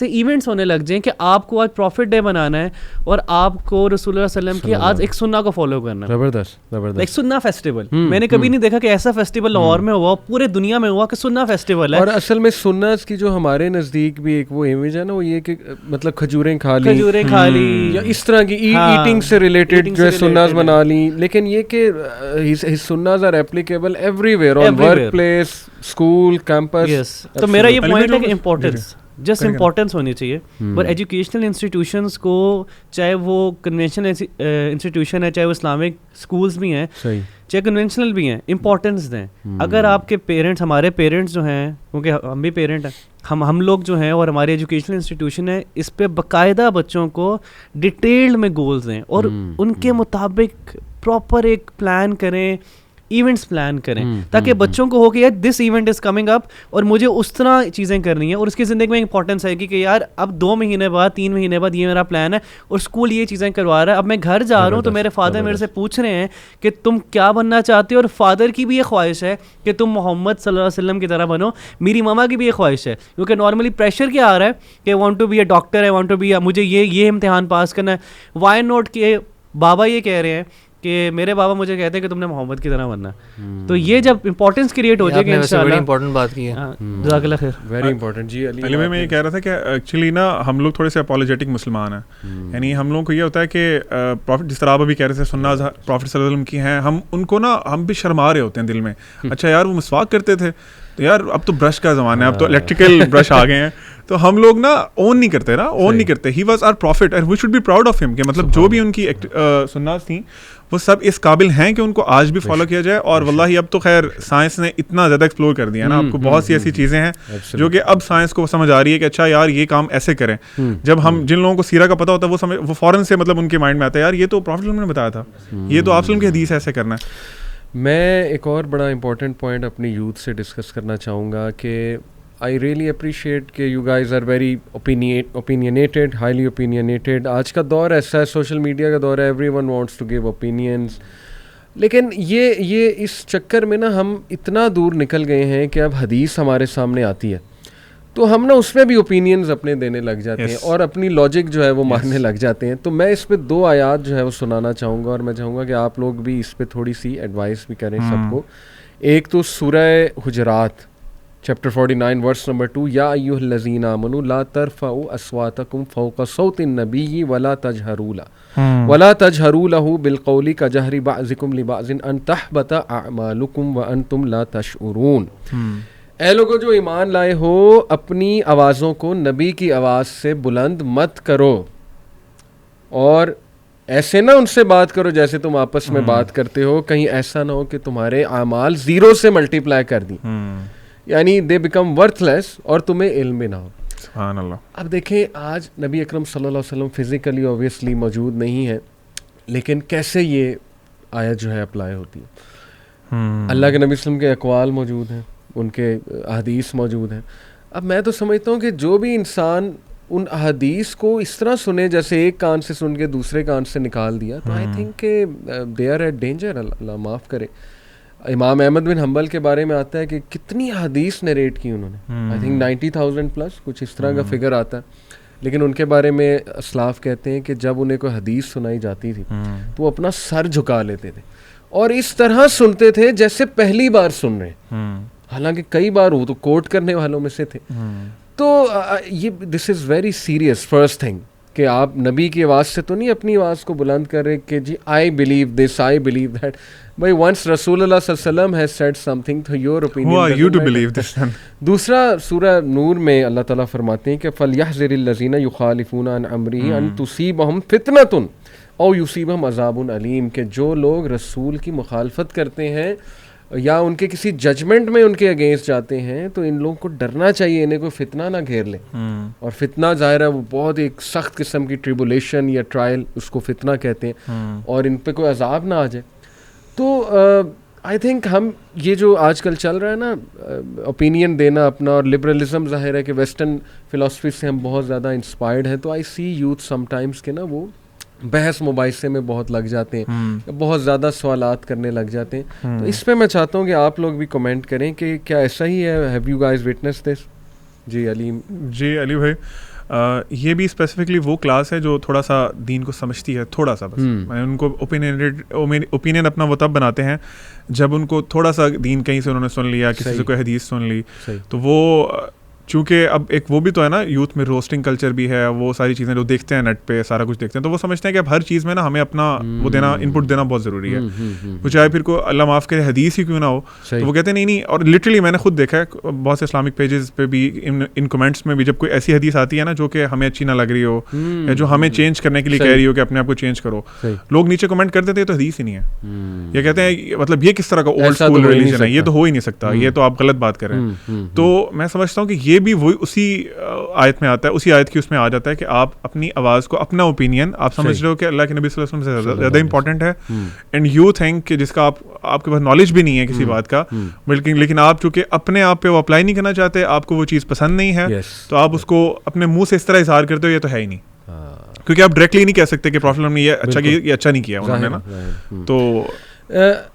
ایونٹس ہونے لگ جائیں کہ آپ کو آج پروفٹ ڈے بنانا ہے اور آپ کو رسول اللہ صلی اللہ علیہ وسلم کی آج ایک سنہ کو فالو کرنا ہے, زبردست ایک سنہ فیسٹیول. میں نے کبھی نہیں دیکھا کہ ایسا فیسٹیول لاہور میں ہوا, پورے دنیا میں ہوا کہ سنہ فیسٹیول ہے. اور اصل میں سنت کی جو ہمارے نزدیک بھی ایک وہ امیج ہے نا, وہ یہ کہ مطلب کھجوریں کھا لی یا اس طرح کی ایٹنگ سے ریلیٹڈ جو سنت بنا لی. لیکن یہ کہ سنت are applicable everywhere, on work place, school, campus. تو میرا یہ پوائنٹ ہے کہ امپورٹنس, جسٹ امپورٹنس ہونی چاہیے. اور ایجوکیشنل انسٹیٹیوشنس کو, چاہے وہ کنونشنل انسٹیٹیوشن ہے, چاہے وہ اسلامک اسکولس بھی ہیں, چاہے کنونشنل بھی ہیں, امپورٹنس دیں. اگر آپ کے پیرنٹس, ہمارے پیرنٹس جو ہیں, کیونکہ ہم بھی پیرنٹ ہیں, ہم لوگ جو ہیں, اور ہماری ایجوکیشنل انسٹیٹیوشن ہے, اس پہ باقاعدہ بچوں کو ڈیٹیلڈ میں گولز دیں اور ان کے مطابق پراپر ایک پلان کریں, ایونٹس پلان کریں, تاکہ بچوں کو ہو کہ یار this event is coming up اور مجھے اس طرح چیزیں کرنی ہیں. اور اس کی زندگی میں امپورٹنس ہے کہ یار اب 2 مہینے بعد, 3 مہینے بعد یہ میرا پلان ہے, اور اسکول یہ چیزیں کروا رہا ہے. اب میں گھر جا رہا ہوں تو میرے فادر میرے سے پوچھ رہے ہیں کہ تم کیا بننا چاہتے ہو, اور فادر کی بھی یہ خواہش ہے کہ تم محمد صلی اللہ علیہ وسلم کی طرح بنو. میری ماما کی بھی یہ خواہش ہے, کیونکہ نارملی پریشر کیا آ رہا ہے کہ want to be a doctor ہے, وانٹ ٹو بی, مجھے یہ امتحان پاس کرنا ہے. وائی ناٹ کہ بابا یہ کہہ رہے ہیں کہ میرے بابا مجھے کہتے ہیں کہ تم نے محمد کی طرح بننا ہے. تو یہ جب امپورٹنس کریٹ ہو جائے گی انشاءاللہ. بڑی امپورٹنٹ بات کی ہے. جزاک اللہ خیر. Very important. جی علی بھائی میں یہ کہہ رہا تھا کہ ایکچولی نا ہم لوگ تھوڑے سے اپولوجیٹک مسلمان ہیں, یعنی ہم لوگوں کو یہ ہوتا ہے کہ پروفٹ جس طرح آپ ابھی کہہ رہے تھے سننا پروفٹ صلی اللہ علیہ وسلم کی ہیں, ہم ان کو نا ہم بھی شرما رہے ہوتے ہیں دل میں. اچھا یار وہ مسواک کرتے تھے تو یار اب تو برش کا زمانہ ہے, اب تو الیکٹریکل برش آ گئے ہیں, تو ہم لوگ نا اون نہیں کرتے نہیں کرتے. He was our prophet and we should be proud of him, کہ مطلب جو بھی ان کی سنت تھیں وہ سب اس قابل ہیں کہ ان کو آج بھی فالو کیا جائے. اور واللہ اب تو خیر سائنس نے اتنا زیادہ ایکسپلور کر دیا نا, آپ کو بہت سی ایسی چیزیں ہیں جو کہ اب سائنس کو سمجھ آ رہی ہے کہ اچھا یار یہ کام ایسے کریں. جب ہم جن لوگوں کو سیرہ کا پتہ ہوتا ہے وہ فوراً سے مطلب ان کے مائنڈ میں آتا ہے یار یہ تو پروفٹ نے بتایا تھا, یہ تو آپ وسلم کی حدیث ایسے کرنا ہے. میں ایک اور بڑا امپورٹنٹ پوائنٹ اپنی یوتھ سے ڈسکس کرنا چاہوں گا کہ آئی ریئلی اپریشیٹ کہ you guys are very opinionated, highly opinionated. آج کا دور ایسا ہے, سوشل میڈیا کا دور ہے, every one wants to give opinions. لیکن یہ اس چکر میں نا ہم اتنا دور نکل گئے ہیں کہ اب حدیث ہمارے سامنے آتی ہے تو ہم نا اس میں بھی اوپینینز اپنے دینے لگ جاتے ہیں اور اپنی لاجک جو ہے وہ ماننے لگ جاتے ہیں. تو میں اس پہ 2 آیات جو ہے وہ سنانا چاہوں گا, اور میں چاہوں گا کہ آپ لوگ بھی اس پہ تھوڑی سی ایڈوائس بھی کریں سب کو. ایک تو سورہ حجرات چیپٹر 49 ورس نمبر 2, یا ایھا الذین آمنوا لا ترفعوا اصواتکم فوق صوت النبی ولا تجہروا لہ بالقول کجہر بعضکم لبعض ان تحبط اعمالکم وانتم لا تشعرون. اے لوگو جو ایمان لائے ہو, اپنی آوازوں کو نبی کی آواز سے بلند مت کرو, اور ایسے نہ ان سے بات کرو جیسے تم آپس میں بات کرتے ہو, کہیں ایسا نہ ہو کہ تمہارے اعمال 0 سے ملٹیپلائی کر دیں, یعنی دے بیکم ورتھ لیس, اور تمہیں علم بھی نہ ہو. سبحان اللہ. اب دیکھیں آج نبی اکرم صلی اللہ علیہ وسلم فزیکلی اوبویسلی موجود نہیں ہے, لیکن کیسے یہ آیت جو ہے اپلائی ہوتی ہے. اللہ کے نبی صلی اللہ علیہ وسلم کے اقوال موجود ہیں, ان کے احادیث موجود ہیں. اب میں تو سمجھتا ہوں کہ جو بھی انسان ان احادیث کو اس طرح سنے جیسے ایک کان سے سن کے دوسرے کان سے نکال دیا, تو آئی تھنک کہ دے آر ایٹ ڈینجر. اللہ معاف کرے. امام احمد بن حنبل کے بارے میں آتا ہے کہ کتنی حدیث نریٹ کی انہوں نے, آئی تھنک 90,000 پلس کچھ اس طرح کا فگر آتا ہے. لیکن ان کے بارے میں اسلاف کہتے ہیں کہ جب انہیں کوئی حدیث سنائی جاتی تھی تو وہ اپنا سر جھکا لیتے تھے اور اس طرح سنتے تھے جیسے پہلی بار سن رہے ہیں, حالانکہ کئی بار وہ تو کوٹ کرنے والوں میں سے تھے. تو یہ this is very serious first thing کہ آپ نبی کی آواز سے تو نہیں اپنی آواز کو بلند کر رہے کہ جی I believe this, I believe that. بھائی ونس رسول اللہ صلی اللہ علیہ وسلم has said something to your opinion. دوسرا سورہ نور میں اللہ تعالیٰ فرماتے ہیں کہ فَلْيَحْذَرِ الَّذِينَ يُخَالِفُونَ عَنْ أَمْرِهِ أَن تُصِيبَهُمْ فِتْنَةٌ أَوْ يُصِيبَهُمْ عَذَابٌ أَلِيمٌ. کہ جو لوگ رسول کی مخالفت کرتے ہیں یا ان کے کسی ججمنٹ میں ان کے اگینسٹ جاتے ہیں تو ان لوگوں کو ڈرنا چاہیے انہیں کوئی فتنہ نہ گھیر لے. اور فتنہ ظاہر ہے وہ بہت ایک سخت قسم کی ٹریبولیشن یا ٹرائل, اس کو فتنہ کہتے ہیں, اور ان پہ کوئی عذاب نہ آ جائے. تو آئی تھنک ہم یہ جو آج کل چل رہا ہے نا اوپینین دینا اپنا, اور لبرلزم ظاہر ہے کہ ویسٹرن فلاسفی سے ہم بہت زیادہ انسپائرڈ ہیں, تو آئی سی یوتھ سم ٹائمس کے نا وہ بحث مباحثے میں بہت لگ جاتے ہیں, بہت زیادہ سوالات کرنے لگ جاتے ہیں. تو اس پہ میں چاہتا ہوں کہ آپ لوگ بھی کمنٹ کریں کہ کیا ایسا ہی ہے, ہیو یو گائز وٹنس دس. جی علی بھائی یہ بھی اسپیسیفکلی وہ کلاس ہے جو تھوڑا سا دین کو سمجھتی ہے, تھوڑا سا بس. ان کو اوپینین اپنا وہ تب بناتے ہیں جب ان کو تھوڑا سا دین کہیں سے انہوں نے سن لیا, کسی سے کوئی حدیث سن لی, تو وہ چونکہ اب ایک وہ بھی تو ہے نا یوتھ میں روسٹنگ کلچر بھی ہے, وہ ساری چیزیں جو دیکھتے ہیں نیٹ پہ سارا کچھ دیکھتے ہیں, تو وہ سمجھتے ہیں کہ اب ہر چیز میں نا ہمیں اپنا وہ دینا ان پٹ دینا بہت ضروری ہے, وہ چاہے پھر کوئی اللہ معاف کرے حدیث ہی کیوں نہ ہو. تو وہ کہتے ہیں نہیں. اور لٹرلی میں نے خود دیکھا ہے بہت سے اسلامک پیجز پہ بھی ان کمنٹس میں بھی, جب کوئی ایسی حدیث آتی ہے نا جو کہ ہمیں اچھی نہ لگ رہی ہو یا جو ہمیں چینج کرنے کے لیے کہہ رہی ہو کہ اپنے آپ کو چینج کرو, لوگ نیچے کمنٹ کرتے تھے تو حدیث ہی نہیں ہے. یہ کہتے ہیں مطلب یہ کس طرح کا اولڈ اسکول ریلیجن ہے, یہ تو ہو ہی نہیں سکتا, یہ تو آپ غلط بات کر رہے ہیں. تو میں سمجھتا ہوں کہ یہ بھی وہی اسی آیت میں آتا ہے, اسی آیت کی اس میں آ جاتا ہے کہ آپ اپنی آواز کو, اپنا اوپینین آپ سمجھ رہے ہو کہ اللہ کے نبی صلی اللہ علیہ وسلم سے زیادہ امپورٹنٹ ہے, اینڈ یو تھنک کہ جس کا آپ کے پاس نالج بھی نہیں ہے کسی بات کا, بلکہ لیکن آپ چونکہ اپنے آپ پہ وہ اپلائی نہیں کرنا چاہتے, آپ کو وہ چیز پسند نہیں ہے, تو آپ اس کو اپنے منہ سے اس طرح اظہار کرتے ہو یہ تو ہے ہی نہیں, کیونکہ آپ ڈائریکٹلی نہیں کہہ سکتے کہ پروفیٹ نے یہ اچھا کیا, یہ اچھا نہیں کیا انہوں نے نا. تو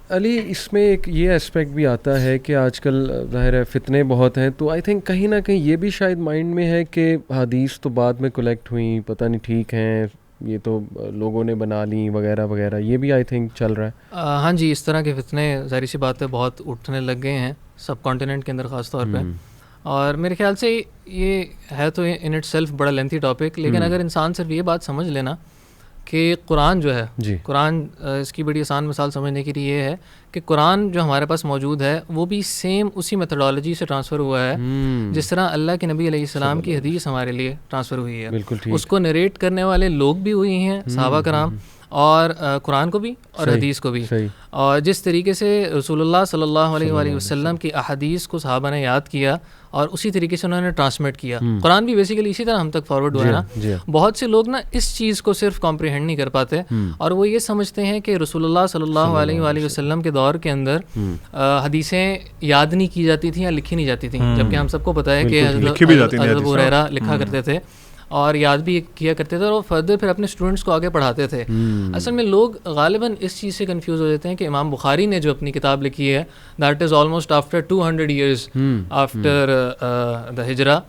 علی اس میں ایک یہ اسپیکٹ بھی آتا ہے کہ آج کل ظاہر ہے فتنے بہت ہیں, تو آئی تھنک کہیں نہ کہیں یہ بھی شاید مائنڈ میں ہے کہ حدیث تو بعد میں کلیکٹ ہوئیں, پتہ نہیں ٹھیک ہیں یہ تو لوگوں نے بنا لی وغیرہ وغیرہ, یہ بھی آئی تھنک چل رہا ہے. ہاں جی, اس طرح کے فتنے ظاہر سی بات ہے بہت اٹھنے لگ گئے ہیں سب کانٹیننٹ کے اندر خاص طور پہ, اور میرے خیال سے یہ ہے تو ان اٹ سیلف بڑا لینتھی ٹاپک, لیکن اگر انسان صرف یہ بات سمجھ لینا کہ قرآن جو ہے, قرآن اس کی بڑی آسان مثال سمجھنے کے لیے یہ ہے کہ قرآن جو ہمارے پاس موجود ہے وہ بھی سیم اسی میتھڈالوجی سے ٹرانسفر ہوا ہے جس طرح اللہ کے نبی علیہ السلام کی حدیث ہمارے لیے ٹرانسفر ہوئی ہے. اس کو نریٹ کرنے والے لوگ بھی ہوئی ہیں صحابہ کرام, اور قرآن کو بھی اور حدیث کو بھی, اور جس طریقے سے رسول اللہ صلی اللہ علیہ وآلہ وسلم کی احادیث کو صحابہ نے یاد کیا اور اسی طریقے سے انہوں نے ٹرانسمٹ کیا, قرآن بھی بیسیکلی اسی طرح ہم تک فارورڈ ہوا ہے نا. بہت سے لوگ نا اس چیز کو صرف کمپریہینڈ نہیں کر پاتے, اور وہ یہ سمجھتے ہیں کہ رسول اللہ صلی اللہ علیہ وآلہ وسلم کے دور کے اندر حدیثیں یاد نہیں کی جاتی تھیں یا لکھی نہیں جاتی تھیں, جبکہ ہم سب کو پتہ ہے کہ حضرت ابو ہریرہ لکھا کرتے تھے اور یاد بھی کیا کرتے تھے, اور وہ فردر پھر اپنے اسٹوڈنٹس کو آگے پڑھاتے تھے. اصل میں لوگ غالباً اس چیز سے کنفیوز ہو جاتے ہیں کہ امام بخاری نے جو اپنی کتاب لکھی ہے that is almost after 200 years after the ہجرہ,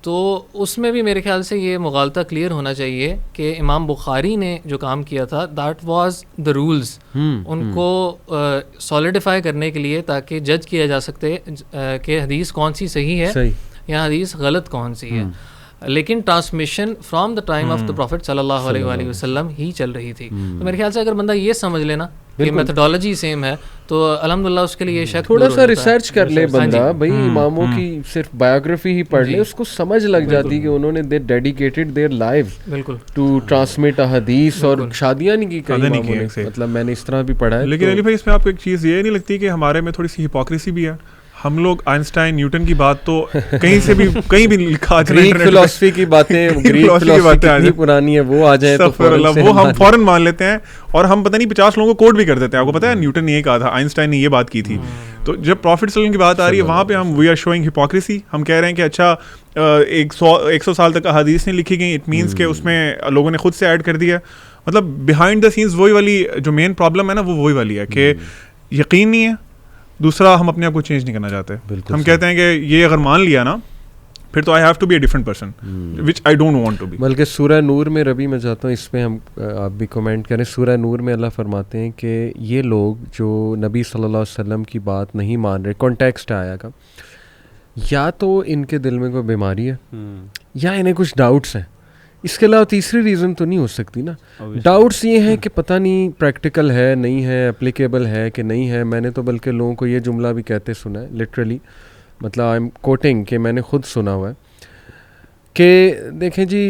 تو اس میں بھی میرے خیال سے یہ مغالطہ کلیئر ہونا چاہیے کہ امام بخاری نے جو کام کیا تھا دیٹ واز دا رولز, ان کو سولیڈیفائی کرنے کے لیے تاکہ جج کیا جا سکتے کہ حدیث کون سی صحیح ہے یا حدیث غلط کون سی ہے. لیکن transmission from the time of the prophet صلی اللہ علیہ وآلہ وسلم ہی چل رہی تھی. تو میرے خیال سے اگر بندہ یہ سمجھ لینا کہ میتھڈالوجی سیم ہے تو الحمدللہ اس کے لیے یہ شک تھوڑا سا ریسرچ کر لے بندہ, بھائی اماموں کی صرف بایوگرافی ہی پڑھ لے, اس کو سمجھ لگ جاتی کہ انہوں نے they dedicated their lives to transmit a hadith, اور شادیاں نہیں کی کئی اماموں نے, مطلب میں نے اس طرح بھی پڑھا ہے. لیکن علی بھائی اس میں آپ کو ایک چیز یہ نہیں لگتی کہ ہمارے میں تھوڑی سی ہپوکریسی بھی ہے؟ ہم لوگ آئنسٹائن نیوٹن کی بات تو کہیں سے بھی کہیں بھی لکھا, گریک فلسفی کی باتیں, گریک فلسفی کتنی پرانی ہے وہ آ جائے تو وہ ہم فوراً مان لیتے ہیں, اور ہم پتہ نہیں 50 لوگوں کو کوٹ بھی کر دیتے ہیں. آپ کو پتہ ہے نیوٹن نے یہ کہا تھا, آئنسٹائن نے یہ بات کی تھی. تو جب پروفٹ صلی اللہ علیہ وسلم کی بات آ رہی ہے وہاں پہ ہم وی آر شوئنگ ہپوکریسی. ہم کہہ رہے ہیں کہ اچھا 100 سال تک احادیث نہیں لکھی گئی, اٹ مینس کہ اس میں لوگوں نے خود سے ایڈ کر دیا. مطلب بیہائنڈ دا سینس وہی والی جو مین پرابلم ہے نا, وہ وہی والی ہے کہ یقین نہیں ہے. دوسرا, ہم اپنے آپ کو چینج نہیں کرنا چاہتے. ہم کہتے ہیں کہ یہ اگر مان لیا نا پھر تو I have to be a different person which I don't want to be. بلکہ سورہ نور میں ربی میں جاتا ہوں, اس پہ ہم آپ بھی کمنٹ کریں. سورہ نور میں اللہ فرماتے ہیں کہ یہ لوگ جو نبی صلی اللہ علیہ وسلم کی بات نہیں مان رہے, کانٹیکسٹ آیا کا, یا تو ان کے دل میں کوئی بیماری ہے یا انہیں کچھ ڈاؤٹس ہیں. اس کے علاوہ تیسری ریزن تو نہیں ہو سکتی نا. ڈاؤٹس یہ ہیں کہ پتہ نہیں پریکٹیکل ہے نہیں ہے, اپلیکیبل ہے کہ نہیں ہے. میں نے تو بلکہ لوگوں کو یہ جملہ بھی کہتے سنا ہے لٹرلی, مطلب آئی ایم کوٹنگ کہ میں نے خود سنا ہوا ہے کہ دیکھیں جی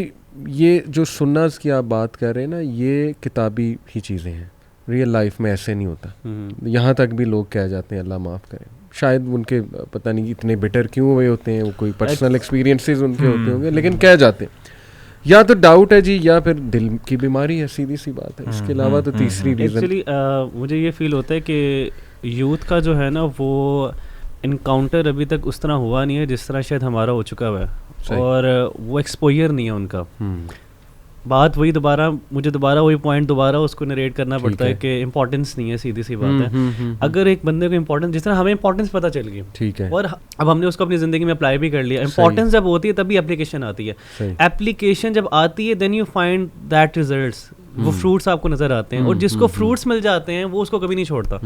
یہ جو سناز کی آپ بات کر رہے ہیں نا, یہ کتابی ہی چیزیں ہیں, ریئل لائف میں ایسے نہیں ہوتا. یہاں تک بھی لوگ کہہ جاتے ہیں, اللہ معاف کریں, شاید ان کے پتہ نہیں اتنے بیٹر کیوں ہوئے ہوتے ہیں, وہ کوئی پرسنل ایکسپیرینسز ان کے ہوتے ہوں گے, لیکن کہہ جاتے ہیں. یا تو ڈاؤٹ ہے جی, یا پھر دل کی بیماری ہے, سیدھی سی بات ہے. اس کے علاوہ تو تیسری ریزن ایکچولی مجھے یہ فیل ہوتا ہے کہ یوتھ کا جو ہے نا وہ انکاؤنٹر ابھی تک اس طرح ہوا نہیں ہے جس طرح شاید ہمارا ہو چکا ہوا ہے, اور وہ ایکسپوئر نہیں ہے ان کا. بات وہی مجھے دوبارہ وہی پوائنٹ دوبارہ اس کو نریٹ کرنا پڑتا ہے کہ امپورٹنس نہیں ہے, سیدھی سی بات ہے. اگر ایک بندے کو امپورٹنس, جس طرح ہمیں امپورٹنس پتہ چل گئی, ٹھیک ہے, اور اب ہم نے اس کو اپنی زندگی میں اپلائی بھی کر لیا. امپورٹنس جب ہوتی ہے تبھی اپلیکیشن آتی ہے. ایپلیکیشن جب آتی ہے then you find that results, وہ فروٹس آپ کو نظر آتے ہیں, اور جس کو فروٹس مل جاتے ہیں وہ اس کو کبھی نہیں چھوڑتا.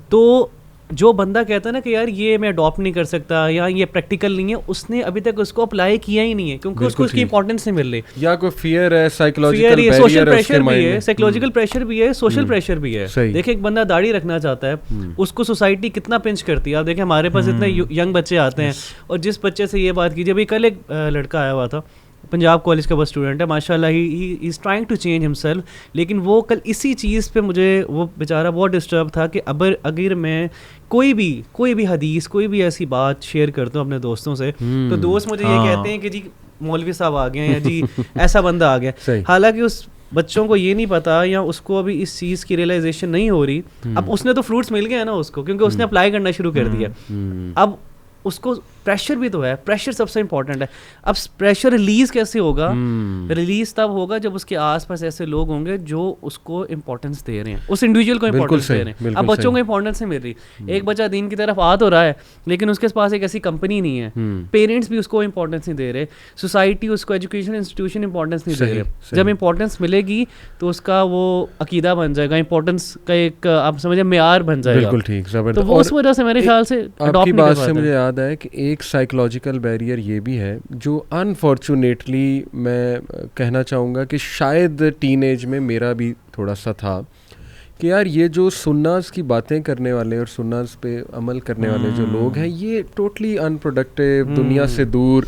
تو جو بندہ کہتا ہے نا کہ یار یہ میں اڈاپٹ نہیں کر سکتا یا یہ پریکٹیکل نہیں ہے, اس نے ابھی تک اس کو اپلائی کیا ہی نہیں ہے, کیونکہ اس کو اس کی امپورٹنس نہیں مل رہی. یا کوئی فیئر ہے, سائیکولوجیکل سوشل پریشر بھی ہے, سائیکولوجیکل پریشر بھی ہے, سوشل پریشر بھی ہے. دیکھیں ایک بندہ داڑھی رکھنا چاہتا ہے, اس کو سوسائٹی کتنا پنچ کرتی ہے. آپ دیکھیں ہمارے پاس اتنے ینگ بچے آتے ہیں, اور جس بچے سے یہ بات کیجیے, ابھی کل ایک لڑکا آیا ہوا تھا, پنجاب کالج کا بس اسٹوڈنٹ ہے, ماشاء اللہ he is trying to change himself. لیکن وہ کل اسی چیز پہ مجھے وہ بیچارہ بہت ڈسٹرب تھا کہ اگر میں کوئی بھی حدیث, کوئی بھی ایسی بات شیئر کرتا ہوں اپنے دوستوں سے, تو دوست مجھے یہ کہتے ہیں کہ جی مولوی صاحب آ گئے ہیں, یا جی ایسا بندہ آ گیا. حالانکہ اس بچوں کو یہ نہیں پتا, یا اس کو ابھی اس چیز کی ریئلائزیشن نہیں ہو رہی. اب اس نے تو فروٹس مل گئے نا اس کو, کیونکہ اس نے اپلائی کرنا شروع کر دیا. اب اس کو پریشر بھی تو ہے, پریشر سب سے امپورٹنٹ ہے. اب پریشر ریلیز کیسے ہوگا؟ ریلیز تب ہوگا جب اس کے آس پاس ایسے لوگ ہوں گے جو اس کو امپورٹنس دے رہے ہیں, اس انڈیویجول کو امپورٹنس دے رہے ہیں. اب بچوں کو امپورٹنس نہیں مل رہی, ایک بچہ دین کی طرف آ تو رہا ہے لیکن اس کے پاس ایک ایسی کمپنی نہیں ہے, پیرنٹس بھی اس کو امپورٹنس نہیں دے رہے, سوسائٹی اس کو ایجوکیشن انسٹیٹیوشن امپورٹنس نہیں دے رہے. جب امپورٹنس ملے گی تو اس کا وہ عقیدہ بن جائے گا, امپورٹنس کا ایک آپ سمجھے معیار بن جائے گا. بالکل ٹھیک, تو وہ اس وجہ سے میرے خیال سے آپ کی بات سے مجھے یاد ہے کہ ایک سائیکولوجیکل بیریئر یہ بھی ہے جو انفارچونیٹلی میں کہنا چاہوں گا کہ شاید ٹین ایج میں میرا بھی تھوڑا سا تھا کہ یار یہ جو سناز کی باتیں کرنے والے اور سناز پہ عمل کرنے والے جو لوگ ہیں یہ ٹوٹلی ان پروڈکٹیو, دنیا سے دور,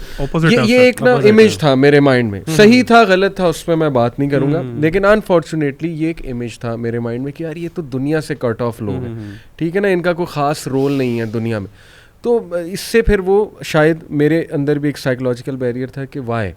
یہ ایک نا امیج تھا میرے مائنڈ میں. صحیح تھا غلط تھا اس پہ میں بات نہیں کروں گا, لیکن انفارچونیٹلی یہ ایک امیج تھا میرے مائنڈ میں کہ یار یہ تو دنیا سے کٹ آف لوگ ہیں, ٹھیک ہے نا, ان کا کوئی خاص رول نہیں ہے دنیا میں. تو اس سے پھر وہ شاید میرے اندر بھی ایک سائیکولوجیکل بیریئر تھا کہ وائی,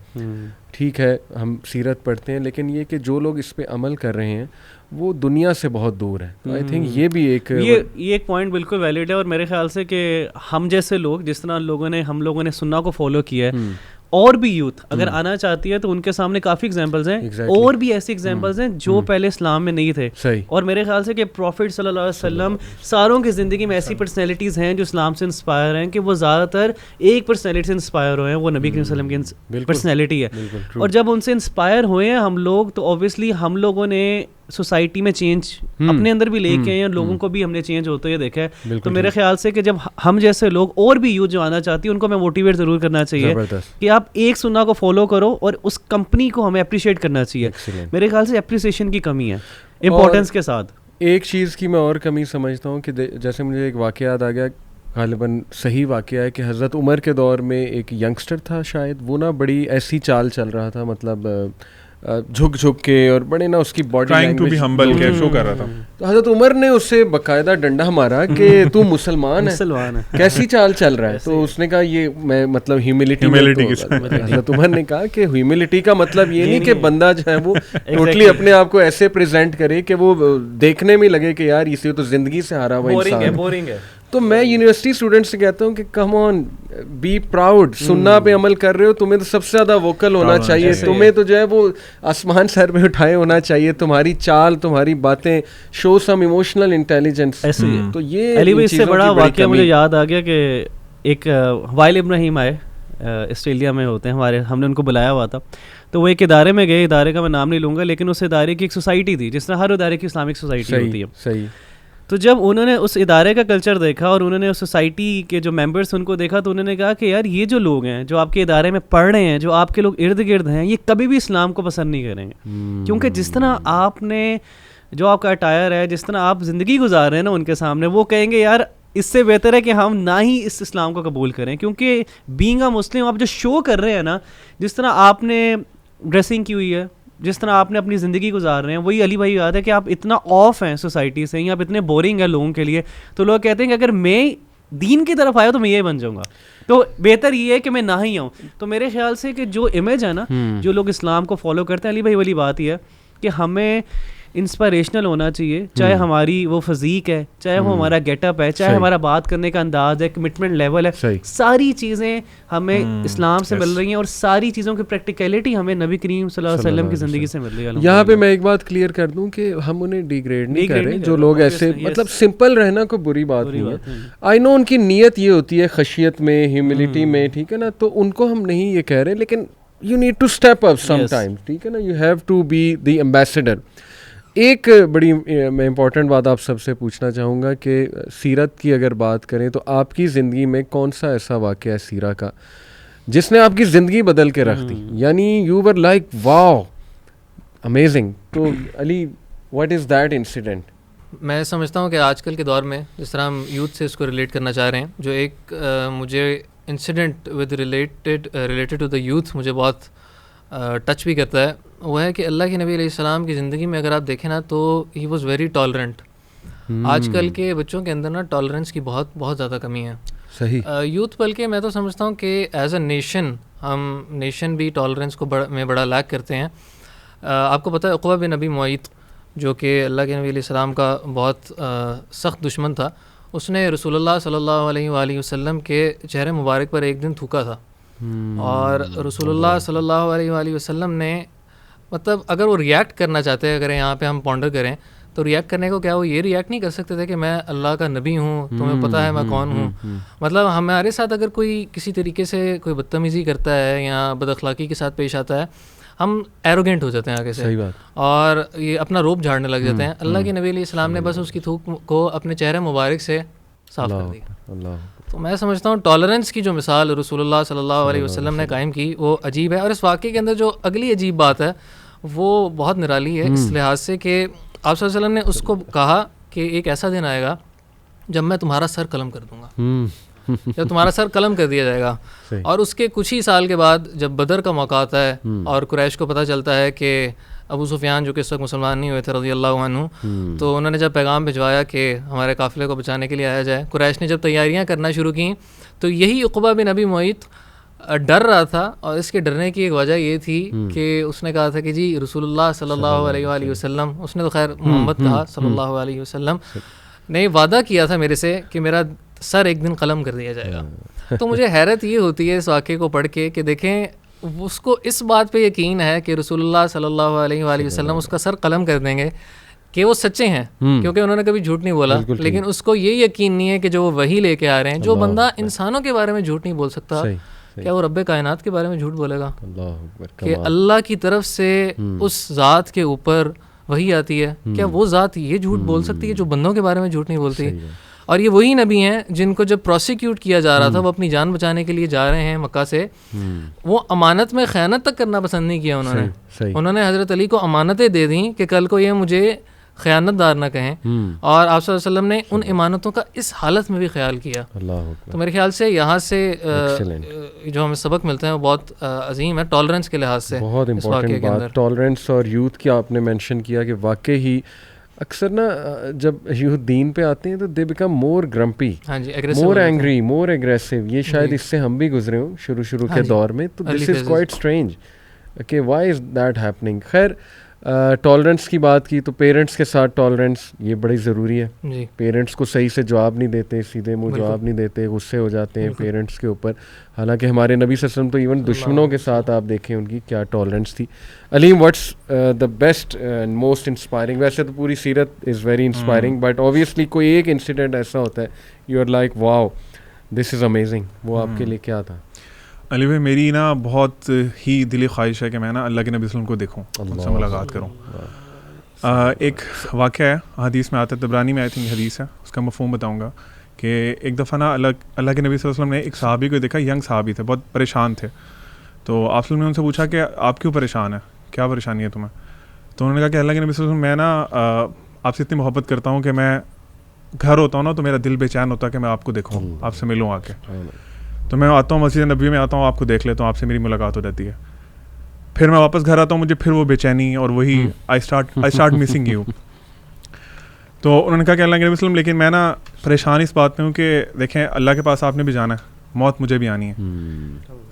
ٹھیک ہے ہم سیرت پڑھتے ہیں لیکن یہ کہ جو لوگ اس پہ عمل کر رہے ہیں وہ دنیا سے بہت دور ہے. آئی تھنک یہ بھی ایک ایک پوائنٹ بالکل ویلڈ ہے. اور میرے خیال سے کہ ہم جیسے لوگ, جس طرح ہم لوگوں نے سننا کو فالو کیا ہے, اور بھی یوتھ اگر آنا چاہتی ہے تو ان کے سامنے کافی ایگزامپلز ہیں, اور بھی ایسی ایگزامپلز ہیں جو پہلے اسلام میں نہیں تھے. اور میرے خیال سے کہ پروفٹ صلی اللہ علیہ وسلم ساروں کی زندگی میں ایسی پرسنالٹیز ہیں جو اسلام سے انسپائر ہیں کہ وہ زیادہ تر ایک پرسنالٹی سے انسپائر ہوئے ہیں, وہ نبی کریم صلی اللہ علیہ وسلم کی پرسنالٹی ہے. اور جب ان سے انسپائر ہوئے ہیں ہم لوگ تو اوبیسلی ہم لوگوں نے سوسائٹی میں چینج اپنے اندر بھی لے کے آئے ہیں, اور لوگوں کو بھی ہم نے چینج ہوتے ہوئے دیکھا ہے. تو میرے خیال سے کہ جب ہم جیسے لوگ اور بھی یوتھ جو آنا چاہتی ہے ان کو میں موٹیویٹ ضرور کرنا چاہیے کہ آپ ایک سننا کو فالو کرو اور اس کمپنی کو ہمیں اپریشیٹ کرنا چاہیے. میرے خیال سے اپریسیشن کی کمی ہے امپورٹنس کے ساتھ. ایک چیز کی میں اور کمی سمجھتا ہوں کہ جیسے مجھے ایک واقعہ یاد آ گیا, غالباً صحیح واقعہ ہے, کہ حضرت عمر کے دور میں ایک ینگسٹر تھا شاید, وہ نا بڑی ایسی چال چل رہا تھا, مطلب جھک جھک کے, اور بڑے نا اس کی باڈی لینگویج شو کر رہا تھا. تو حضرت عمر نے اس سے باقاعدہ ڈنڈا مارا کہ تو مسلمان ہے, کیسی چال چل رہا ہے. تو اس نے کہا یہ میں مطلب ہیوملٹی. حضرت عمر نے کہا کہ ہیوملٹی کا مطلب یہ نہیں کہ بندہ جو ہے وہ ٹوٹلی اپنے آپ کو ایسے پریزنٹ کرے کہ وہ دیکھنے میں لگے کہ یار اسے تو زندگی سے ہارا ہوا انسان ہے. تو میں یونیورسٹی اسٹوڈنٹ سے کہتا ہوں کہ کم آن بی پراؤڈ, سننا پہ عمل کر رہے ہو, تمہیں تو سب سے زیادہ ووکل ہونا چاہیے, تمہیں تو جو ہے وہ آسمان سر پہ اٹھائے ہونا چاہیے, تمہاری چال تمہاری باتیں شو سم ایموشنل انٹیلیجنس. تو یہ اس سے بڑا واقعہ مجھے یاد آ گیا کہ ایک وائل ابراہیم آئے, آسٹریلیا میں ہوتے ہیں ہمارے, ہم نے ان کو بلایا ہوا تھا. تو وہ ایک ادارے میں گئے, ادارے کا میں نام نہیں لوں گا, لیکن اس ادارے کی ایک سوسائٹی تھی جس طرح ہر ادارے کی اسلامک سوسائٹی ہوتی ہے. صحیح. تو جب انہوں نے اس ادارے کا کلچر دیکھا اور انہوں نے اس سوسائٹی کے جو ممبرس ان کو دیکھا, تو انہوں نے کہا کہ یار یہ جو لوگ ہیں جو آپ کے ادارے میں پڑھ رہے ہیں, جو آپ کے لوگ ارد گرد ہیں, یہ کبھی بھی اسلام کو پسند نہیں کریں گے. کیونکہ جس طرح آپ نے جو آپ کا اٹائر ہے, جس طرح آپ زندگی گزار رہے ہیں نا ان کے سامنے, وہ کہیں گے یار اس سے بہتر ہے کہ ہم نہ ہی اس اسلام کو قبول کریں. کیونکہ بینگ اے مسلم آپ جو شو کر رہے ہیں نا, جس طرح آپ نے ڈریسنگ کی ہوئی ہے, جس طرح آپ نے اپنی زندگی گزار رہے ہیں, وہی علی بھائی یاد ہے کہ آپ اتنا آف ہیں سوسائٹی سے, یا آپ اتنے بورنگ ہیں لوگوں کے لیے. تو لوگ کہتے ہیں کہ اگر میں دین کی طرف آیا تو میں یہ بن جاؤں گا, تو بہتر یہ ہے کہ میں نہ ہی آؤں. تو میرے خیال سے کہ جو امیج ہے نا, جو لوگ اسلام کو فالو کرتے ہیں, علی بھائی والی بات یہ ہے کہ ہمیں انسپائریشنل ہونا چاہیے, چاہے ہماری وہ فزیک ہے, چاہے وہ ہمارا گیٹ اپ ہے, چاہے ہمارا بات کرنے کا انداز ہے, کمٹمنٹ لیول ہے, ساری چیزیں ہمیں اسلام سے مل رہی ہیں, اور ساری چیزوں کی پریکٹیکلٹی ہمیں نبی کریم صلی اللہ علیہ وسلم کی زندگی سے مل رہی ہے. یہاں پہ میں ایک بات کلیئر کر دوں کہ ہم انہیں ڈیگریڈ نہیں کر رہے, جو لوگ ایسے مطلب سمپل رہنا کوئی بری بات نہیں ہے. آئی نو ان کی نیت یہ ہوتی ہے خشیت میں, ہیوملٹی میں, ٹھیک ہے نا, تو ان کو ہم نہیں یہ کہہ رہے, لیکن you need to step up some time, ٹھیک ہے نا, you have to be the ambassador. ایک بڑی میں امپورٹنٹ بات آپ سب سے پوچھنا چاہوں گا کہ سیرت کی اگر بات کریں تو آپ کی زندگی میں کون سا ایسا واقعہ ہے سیرہ کا جس نے آپ کی زندگی بدل کے رکھ دی, یعنی you were like wow amazing. تو Ali, what is that incident? میں سمجھتا ہوں کہ آج کل کے دور میں جس طرح ہم یوتھ سے اس کو ریلیٹ کرنا چاہ رہے ہیں, جو ایک مجھے incident with related to the youth مجھے بہت ٹچ بھی کرتا ہے, وہ ہے کہ اللہ کے نبی علیہ السلام کی زندگی میں اگر آپ دیکھیں نا تو ہی واز ویری ٹالرنٹ. آج کل کے بچوں کے اندر نا ٹالرنس کی بہت زیادہ کمی ہے. صحیح. یوتھ بلکہ میں تو سمجھتا ہوں کہ ایز اے نیشن بھی ٹالرنس کو میں بڑا لیک کرتے ہیں. آپ کو پتہ ہے عقبہ بن ابی معیط جو کہ اللہ کے نبی علیہ السلام کا بہت سخت دشمن تھا, اس نے رسول اللہ صلی اللہ علیہ وآلہ وسلم کے چہرے مبارک پر ایک دن تھوکا تھا، اور رسول اللہ صلی اللہ علیہ وآلہ وسلم نے مطلب اگر وہ ریئیکٹ کرنا چاہتے ہیں، اگر یہاں پہ ہم پونڈر کریں تو ریئیکٹ کرنے کو کیا وہ یہ ریئیکٹ نہیں کر سکتے تھے کہ میں اللہ کا نبی ہوں، تمہیں پتہ ہے میں کون ہوں. مطلب ہمارے ساتھ اگر کوئی کسی طریقے سے کوئی بدتمیزی کرتا ہے یا بد اخلاقی کے ساتھ پیش آتا ہے، ہم ایروگینٹ ہو جاتے ہیں آگے سے اور یہ اپنا روپ جھاڑنے لگ جاتے ہیں. اللہ کے نبی علیہ السلام نے بس اس کی تھوک کو اپنے چہرے مبارک سے صاف کر دیا. تو میں سمجھتا ہوں ٹالرنس کی جو مثال رسول اللہ صلی اللہ علیہ وسلم نے قائم کی وہ عجیب ہے. اور اس واقعے کے اندر جو اگلی عجیب بات ہے وہ بہت نرالی ہے اس لحاظ سے کہ آپ صلی اللہ علیہ وسلم نے اس کو کہا کہ ایک ایسا دن آئے گا جب میں تمہارا سر قلم کر دوں گا، جب تمہارا سر قلم کر دیا جائے گا. اور اس کے کچھ ہی سال کے بعد جب بدر کا موقع آتا ہے اور قریش کو پتہ چلتا ہے کہ ابو سفیان جو کہ اس وقت مسلمان نہیں ہوئے تھے رضی اللہ عنہ، تو انہوں نے جب پیغام بھجوایا کہ ہمارے قافلے کو بچانے کے لیے آیا جائے، قریش نے جب تیاریاں کرنا شروع کیں تو یہی عقبہ بن ابی معیط ڈر رہا تھا. اور اس کے ڈرنے کی ایک وجہ یہ تھی کہ اس نے کہا تھا کہ جی رسول اللہ صلی اللہ علیہ وآلہ وسلم، اس نے تو خیر محمد کہا صلی اللہ علیہ وسلم نے وعدہ کیا تھا میرے سے کہ میرا سر ایک دن قلم کر دیا جائے گا. تو مجھے حیرت یہ ہوتی ہے اس واقعے کو پڑھ کے کہ دیکھیں اس کو اس بات پہ یقین ہے کہ رسول اللہ صلی اللہ علیہ وآلہ وسلم اس کا سر قلم کر دیں گے کہ وہ سچے ہیں کیونکہ انہوں نے کبھی جھوٹ نہیں بولا. لیکن اس کو یہ یقین نہیں ہے کہ جو وہ وحی لے کے آ رہے ہیں، جو بندہ انسانوں کے بارے میں جھوٹ نہیں بول سکتا، کیا وہ رب کائنات کے بارے میں جھوٹ بولے گا؟ کہ اللہ کی طرف سے اس ذات کے اوپر وحی آتی ہے، کیا وہ ذات یہ جھوٹ بول سکتی ہے جو بندوں کے بارے میں جھوٹ نہیں بولتی؟ اور یہ وہی نبی ہیں جن کو جب پروسیکیوٹ کیا جا رہا تھا، وہ اپنی جان بچانے کے لیے جا رہے ہیں مکہ سے، وہ امانت میں خیانت تک کرنا پسند نہیں کیا انہوں نے حضرت علی کو امانتیں دے دیں کہ کل کو یہ مجھے خیانت دار نہ کہیں، اور آپ صلی اللہ علیہ وسلم نے ان امانتوں کا اس حالت میں بھی خیال کیا. تو میرے خیال سے یہاں سے جو ہمیں سبق ملتے ہیں وہ بہت عظیم ہے ٹالرنس کے لحاظ سے. بہت امپورٹنٹ بات ٹالرنس اور یوتھ کی آپ نے مینشن کیا کہ واقعی اکثر نا جب یوتھ دین پہ آتے ہیں تو they become more grumpy, more angry, more aggressive. یہ شاید اس سے ہم بھی گزرے ہوں شروع کے دور میں. تو دس از کوائٹ اسٹرینج کہ وائی از دیٹ ہیپننگ. خیر ٹالرنس کی بات کی تو پیرنٹس کے ساتھ ٹالرنس یہ بڑی ضروری ہے. پیرنٹس کو صحیح سے جواب نہیں دیتے، سیدھے منہ جواب نہیں دیتے، غصے ہو جاتے ہیں پیرنٹس کے اوپر. حالانکہ ہمارے نبی صلی اللہ علیہ وسلم تو ایون دشمنوں کے ساتھ آپ دیکھیں ان کی کیا ٹالرنس تھی. Aleem what's the best and most inspiring? ویسے تو پوری سیرت is very inspiring, but obviously کوئی ایک انسیڈنٹ ایسا ہوتا ہے you are like wow this is amazing, وہ آپ کے لیے کیا تھا؟ علی بھائی میری نا بہت ہی دلی خواہش ہے کہ میں نا اللہ کے نبی صلی اللہ علیہ وسلم کو دیکھوں، ان سے ملاقات کروں. ایک واقعہ ہے حدیث میں آتا ہے، طبرانی میں آئی تھنک حدیث ہے، اس کا مفہوم بتاؤں گا کہ ایک دفعہ نا اللہ کے نبی صلی اللہ علیہ وسلم نے ایک صحابی کو دیکھا، ینگ صحابی تھے، بہت پریشان تھے. تو آپ صلی اللہ علیہ وسلم نے ان سے پوچھا کہ آپ کیوں پریشان ہیں، کیا پریشانی ہے تمہیں؟ تو انہوں نے کہا کہ اللہ کے نبی صلی اللہ علیہ وسلم میں نا آپ سے اتنی محبت کرتا ہوں کہ میں گھر ہوتا ہوں نا تو میرا دل بے چین ہوتا ہے کہ میں آپ کو دیکھوں، آپ سے ملوں آ کے. تو میں آتا ہوں مسجد نبوی میں آتا ہوں، آپ کو دیکھ لیتا ہوں، آپ سے میری ملاقات ہو جاتی ہے. پھر میں واپس گھر آتا ہوں، مجھے پھر وہ بے چینی اور وہی آئی اسٹارٹ مسنگ یو. تو انہوں نے کہا کہ اللہ کے نبی وسلم لیکن میں نا پریشان اس بات میں ہوں کہ دیکھیں اللہ کے پاس آپ نے بھی جانا ہے، موت مجھے بھی آنی ہے.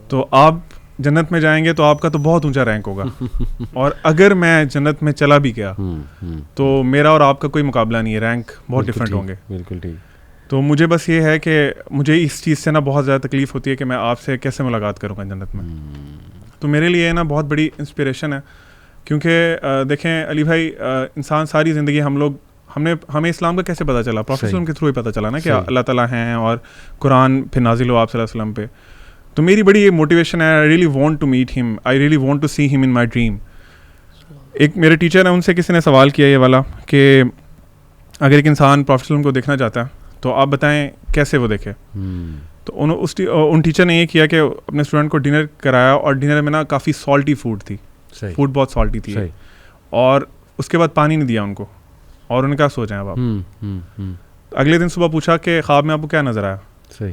تو آپ جنت میں جائیں گے تو آپ کا تو بہت اونچا رینک ہوگا، اور اگر میں جنت میں چلا بھی گیا تو میرا اور آپ کا کوئی مقابلہ نہیں ہے، رینک بہت ڈفرینٹ ہوں گے. بالکل ٹھیک. تو مجھے بس یہ ہے کہ مجھے اس چیز سے نا بہت زیادہ تکلیف ہوتی ہے کہ میں آپ سے کیسے ملاقات کروں گا جنت میں. تو میرے لیے نا بہت بڑی انسپریشن ہے، کیونکہ دیکھیں علی بھائی انسان ساری زندگی ہمیں اسلام کا کیسے پتہ چلا؟ پروفیٹ وسلم کے تھرو ہی پتہ چلا نا کہ اللہ تعالیٰ ہیں اور قرآن پھر نازل ہو آپ صلی اللہ علیہ وسلم پہ. تو میری بڑی یہ موٹیویشن ہے، I really want to meet him, I really want to see him in my dream. ایک میرے ٹیچر ہیں، ان سے کسی نے سوال کیا یہ والا کہ اگر ایک انسان پروفیٹ وسلم کو دیکھنا چاہتا ہے تو آپ بتائیں کیسے وہ دیکھے. تو ان ٹیچر نے یہ کیا کہ اپنے اسٹوڈنٹ کو ڈنر کرایا، اور ڈنر میں نا کافی سالٹی فوڈ تھی، فوڈ بہت سالٹی تھی، اور اس کے بعد پانی نہیں دیا ان کو. اور انہوں نے کیا سوچا ہے آپ؟ اگلے دن صبح پوچھا کہ خواب میں آپ کو کیا نظر آیا؟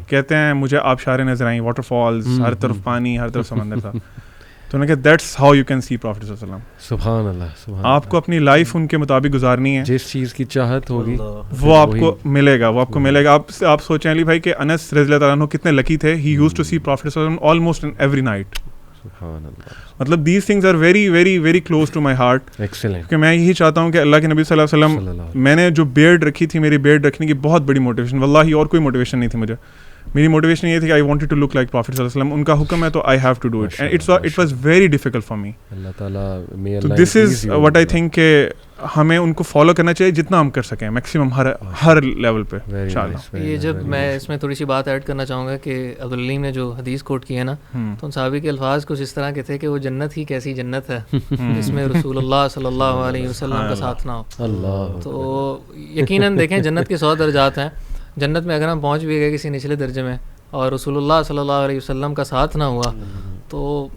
کہتے ہیں مجھے آبشاریں نظر آئیں، واٹر فالز، ہر طرف پانی، ہر طرف سمندر تھا. تو انہوں نے کہا that's how you can see prophet صلی اللہ علیہ وسلم. سبحان اللہ. آپ کو اپنی لائف ان کے مطابق گزارنی ہے، جس چیز کی چاہت ہوگی وہ آپ کو ملے گا، وہ آپ کو ملے گا. آپ سوچیں علی بھائی کہ انس رضی اللہ تعالیٰ عنہ کتنے لکی تھے. He used to see prophet صلی اللہ علیہ وسلم آلموسٹ ان ایوری نائٹ. مطلب these things are very very very close to my heart. کیونکہ میں یہی چاہتا ہوں کہ اللہ کے نبی صلی اللہ علیہ وسلم, میں نے جو بیئرڈ رکھی تھی, میری بیئرڈ رکھنے کی بہت بڑی موٹیویشن, واللہ اور کوئی موٹیویشن نہیں تھی مجھے. میری موٹیویشن یہ تھی کہ I wanted to look like prophet صلی اللہ علیہ وسلم. ان کا حکم ہے تو I have to do it, and it was very difficult for me. اللہ تعالیٰ, تو دس از واٹ آئی تھنک کہ ہمیں ان کو فالو کرنا چاہیے جتنا ہم کر سکیں میکسیمم ہر لیول پہ انشاءاللہ. یہ جب میں اس میں تھوڑی سی بات ایڈ کرنا چاہوں گا کہ عبدالعلیم نے جو حدیث کوٹ کی ہے نا, تو ان صحابی کے الفاظ کچھ اس طرح کے تھے کہ وہ جنت ہی کیسی جنت ہے جس میں رسول اللہ صلی اللہ علیہ وسلم کا ساتھ نہ ہو. تو یقیناً دیکھیں جنت کے 100 درجات ہیں. جنت میں اگر ہم پہنچ بھی گئے کسی نچلے درجے میں اور رسول اللہ صلی اللہ علیہ وسلم کا ساتھ نہ ہوا تو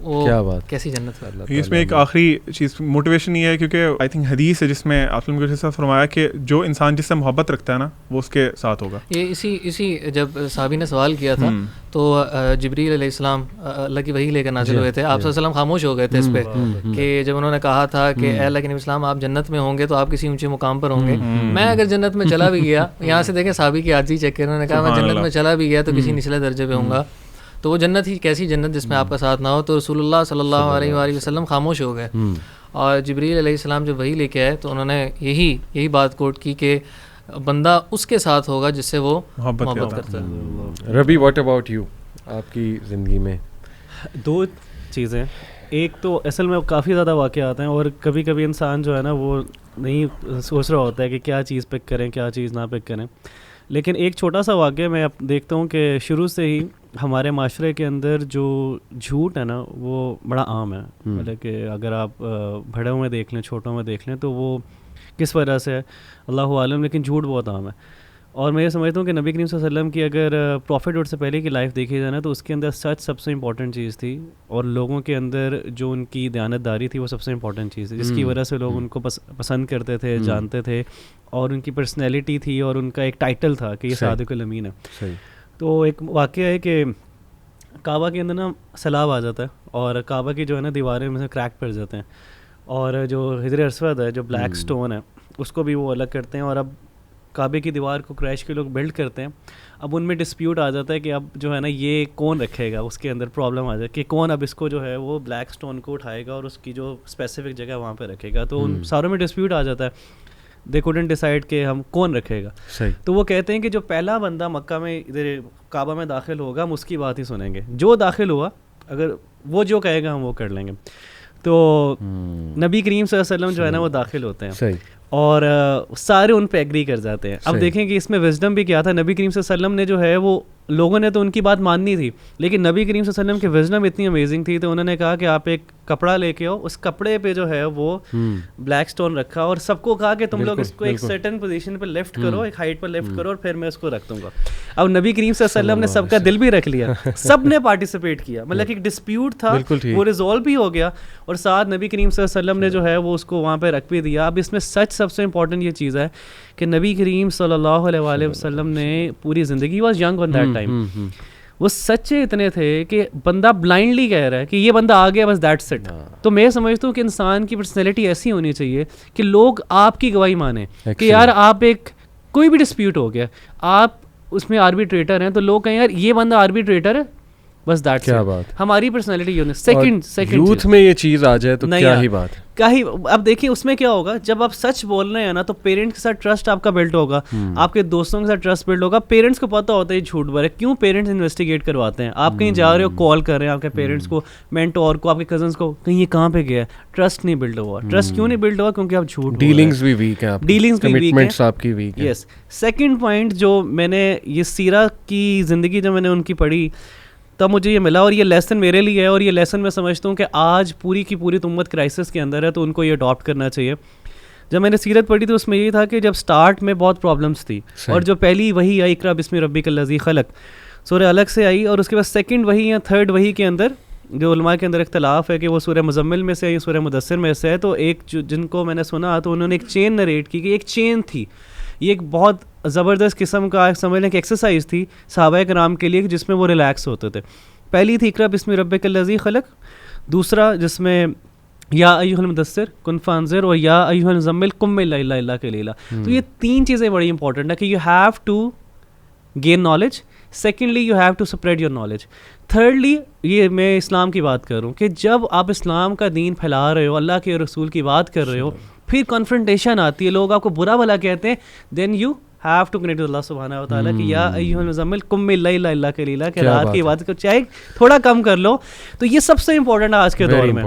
وہ کیسی جنت ہے. اس میں ایک آخری چیز موٹیویشن یہ ہے کیونکہ آئی تھنک حدیث ہے جس میں آپ نے فرمایا کہ جو انسان جس سے محبت رکھتا ہے نا وہ اس کے ساتھ ہوگا. یہ اسی جب صحابی نے سوال کیا تھا تو جبریل علیہ السلام اللہ کی وحی لے کر نازل ہوئے تھے. آپ صلی اللہ علیہ وسلم خاموش ہو گئے تھے اس پہ کہ جب انہوں نے کہا تھا کہ اے اللہ کے نبی اسلام آپ جنت میں ہوں گے تو آپ کسی اونچے مقام پر ہوں گے. میں اگر جنت میں چلا بھی گیا, یہاں سے دیکھیں صحابی کی عاجزی چیک کریں, انہوں نے کہا میں جنت میں چلا بھی گیا تو کسی نچلے درجے پہ ہوں گا. تو وہ جنت ہی کیسی جنت جس میں آپ کا ساتھ نہ ہو. تو رسول اللہ صلی اللہ علیہ وآلہ وسلم خاموش ہو گئے, اور جبریل علیہ السلام جب وہی لے کے آئے تو انہوں نے یہی بات کوٹ کی کہ بندہ اس کے ساتھ ہوگا جس سے وہ محبت کرتا ہے. ربی, واٹ اباؤٹ یو, آپ کی زندگی میں 2 چیزیں. ایک تو اصل میں کافی زیادہ واقعات ہیں, اور کبھی کبھی انسان جو ہے نا وہ نہیں سوچ رہا ہوتا ہے کہ کیا چیز پک کریں کیا چیز نہ پک کریں. لیکن ایک چھوٹا سا واقعہ میں اب دیکھتا ہوں کہ شروع سے ہی ہمارے معاشرے کے اندر جو جھوٹ ہے نا وہ بڑا عام ہے. مطلب کہ اگر آپ بڑوں میں دیکھ لیں چھوٹوں میں دیکھ لیں تو وہ کس وجہ سے ہے اللہ عالم, لیکن جھوٹ بہت عام ہے. اور میں یہ سمجھتا ہوں کہ نبی کریم صلی اللہ علیہ وسلم کی اگر پروفٹ ہوڈ سے پہلے کی لائف دیکھی جائے نا تو اس کے اندر سچ سب سے امپورٹنٹ چیز تھی, اور لوگوں کے اندر جو ان کی دیانتداری تھی وہ سب سے امپورٹنٹ چیز تھی, جس کی وجہ سے لوگ ان کو پسند کرتے تھے, جانتے تھے, اور ان کی پرسنالٹی تھی اور ان کا ایک ٹائٹل تھا کہ یہ صادق الامین ہے. تو ایک واقعہ ہے کہ کعبہ کے اندر نا سیلاب آ جاتا ہے اور کعبہ کی جو ہے نا دیواریں میں سے کریک پڑ جاتے ہیں, اور جو حجر اسود ہے جو بلیک سٹون ہے اس کو بھی وہ الگ کرتے ہیں, اور اب کعبے کی دیوار کو کریش کے لوگ بلڈ کرتے ہیں. اب ان میں ڈسپیوٹ آ جاتا ہے کہ اب جو ہے نا یہ کون رکھے گا, اس کے اندر پرابلم آ جائے کہ کون اب اس کو جو ہے وہ بلیک سٹون کو اٹھائے گا اور اس کی جو اسپیسیفک جگہ وہاں پہ رکھے گا. تو ان ساروں میں ڈسپیوٹ آ جاتا ہے, دے کوڈنٹ ڈیسائڈ کہ ہم کون رکھے گا. تو وہ کہتے ہیں کہ جو پہلا بندہ مکہ میں ادھر کعبہ میں داخل ہوگا ہم اس کی بات ہی سنیں گے, جو داخل ہوا اگر وہ جو کہے گا ہم وہ کر لیں گے. تو نبی کریم صلی اللہ علیہ وسلم جو ہے نا وہ داخل ہوتے ہیں اور سارے ان پہ ایگری کر جاتے ہیں. اب دیکھیں کہ اس میں وزڈم بھی کیا تھا. نبی کریم صلی اللہ علیہ وسلم نے جو ہے وہ لوگوں نے تو ان کی بات ماننی تھی, لیکن نبی کریم صلی اللہ علیہ وسلم کی وزڈم اتنی امیزنگ تھی تو انہوں نے کہا کہ آپ ایک کپڑا لے کے آؤ, اس کپڑے پہ جو ہے وہ بلیک سٹون رکھا, اور سب کو کہا کہ تم لوگ اس کو ایک سرٹن پوزیشن پہ لفٹ کرو, ایک ہائٹ پر لفٹ کرو, اور پھر میں اس کو رکھ دوں گا. اب نبی کریم صلی اللہ علیہ وسلم نے سب کا دل بھی رکھ لیا, سب نے پارٹیسپیٹ کیا, مطلب ایک ڈسپیوٹ تھا وہ ریزالو بھی ہو گیا, اور ساتھ نبی کریم صلی اللہ علیہ وسلم نے جو ہے وہ اس کو وہاں پہ رکھ بھی دیا. اب اس میں سچ سب سے امپورٹنٹ یہ چیز ہے کہ نبی کریم صلی اللہ علیہ وآلہ وسلم نے پوری زندگی was young on that time, وہ سچے اتنے تھے کہ بندہ بلائنڈلی کہہ رہا ہے کہ یہ بندہ آ گیا بس دیٹس اٹ. تو میں سمجھتا ہوں کہ انسان کی پرسنالٹی ایسی ہونی چاہیے کہ لوگ آپ کی گواہی مانیں کہ یار آپ ایک کوئی بھی ڈسپیوٹ ہو گیا آپ اس میں آربیٹریٹر ہیں تو لوگ کہیں یار یہ بندہ آربیٹریٹر ہے بس دیٹس اٹ. ہماری پرسنالٹی یہ سیکنڈ یوتھ میں یہ چیز آ جائے تو کیا ہی بات. اب دیکھیں اس میں کیا ہوگا جب آپ سچ بول رہے ہیں نا تو پیرنٹس کے ساتھ ٹرسٹ آپ کا بلڈ ہوگا, آپ کے دوستوں کے ساتھ ٹرسٹ بلڈ ہوگا. پیرنٹس کو پتہ ہوتا ہے یہ جھوٹ بول رہے, کیوں پیرنٹس انویسٹیگیٹ کرواتے ہیں. آپ کہیں جا رہے ہو کال کر رہے ہیں آپ کے پیرنٹس کو, مینٹور کو, آپ کے کزنس کو, کہیں یہ کہاں پہ گیا, ٹرسٹ نہیں بلڈ ہوا. ٹرسٹ کیوں نہیں بلڈ ہوا کیونکہ آپ جھوٹ, ڈیلنگز بھی ویک ہیں, ڈیلنگز بھی کمٹمنٹس آپ کی ویک ہیں. یس. سیکنڈ پوائنٹ جو میں نے یہ سیرہ کی زندگی جب میں نے ان کی پڑھی تب مجھے یہ ملا, اور یہ لیسن میرے لیے ہے, اور یہ لیسن میں سمجھتا ہوں کہ آج پوری کی پوری امت کرائسس کے اندر ہے تو ان کو یہ اڈاپٹ کرنا چاہیے. جب میں نے سیرت پڑھی تو اس میں یہ تھا کہ جب سٹارٹ میں بہت پرابلمس تھی, اور جو پہلی وہی آئی اقرا بسم ربک الذی خلق سورہ الگ سے آئی, اور اس کے بعد سیکنڈ وہی یا تھرڈ وہی کے اندر جو علماء کے اندر اختلاف ہے کہ وہ سورہ مزمل میں سے ہے یا سورہ مدثر میں سے ہے. تو ایک جن کو میں نے سنا تو انہوں نے ایک چین نریٹ کی کہ ایک چین تھی, یہ ایک بہت زبردست قسم کا سمجھ لیں کہ ایکسرسائز تھی صحابہ کرام کے لیے جس میں وہ ریلیکس ہوتے تھے. پہلی تھی اقرا بسم ربک الذی خلق, دوسرا جس میں یا ایھا المدثر کن فانذر, اور یا ایھا المزمل قم اللیل الا قلیلا. تو یہ 3 چیزیں بڑی امپورٹنٹ ہے کہ you have to gain knowledge, secondly you have to spread your knowledge. Thirdly یہ میں اسلام کی بات کروں کہ جب آپ اسلام کا دین پھیلا رہے ہو, اللہ کے رسول کی بات کر رہے ہو, پھر کنفرنٹیشن آتی ہے, لوگ آپ کو برا بھلا کہتے ہیں, then you have to connect with اللہ سبحانہ و تعالیٰ کہ یا ایھا المزمل قم اللیل الا قلیلا, کہ رات کی عبادت کو چاہے تھوڑا کم کر لو. تو یہ سب سے امپورٹنٹ آج کے دور میں.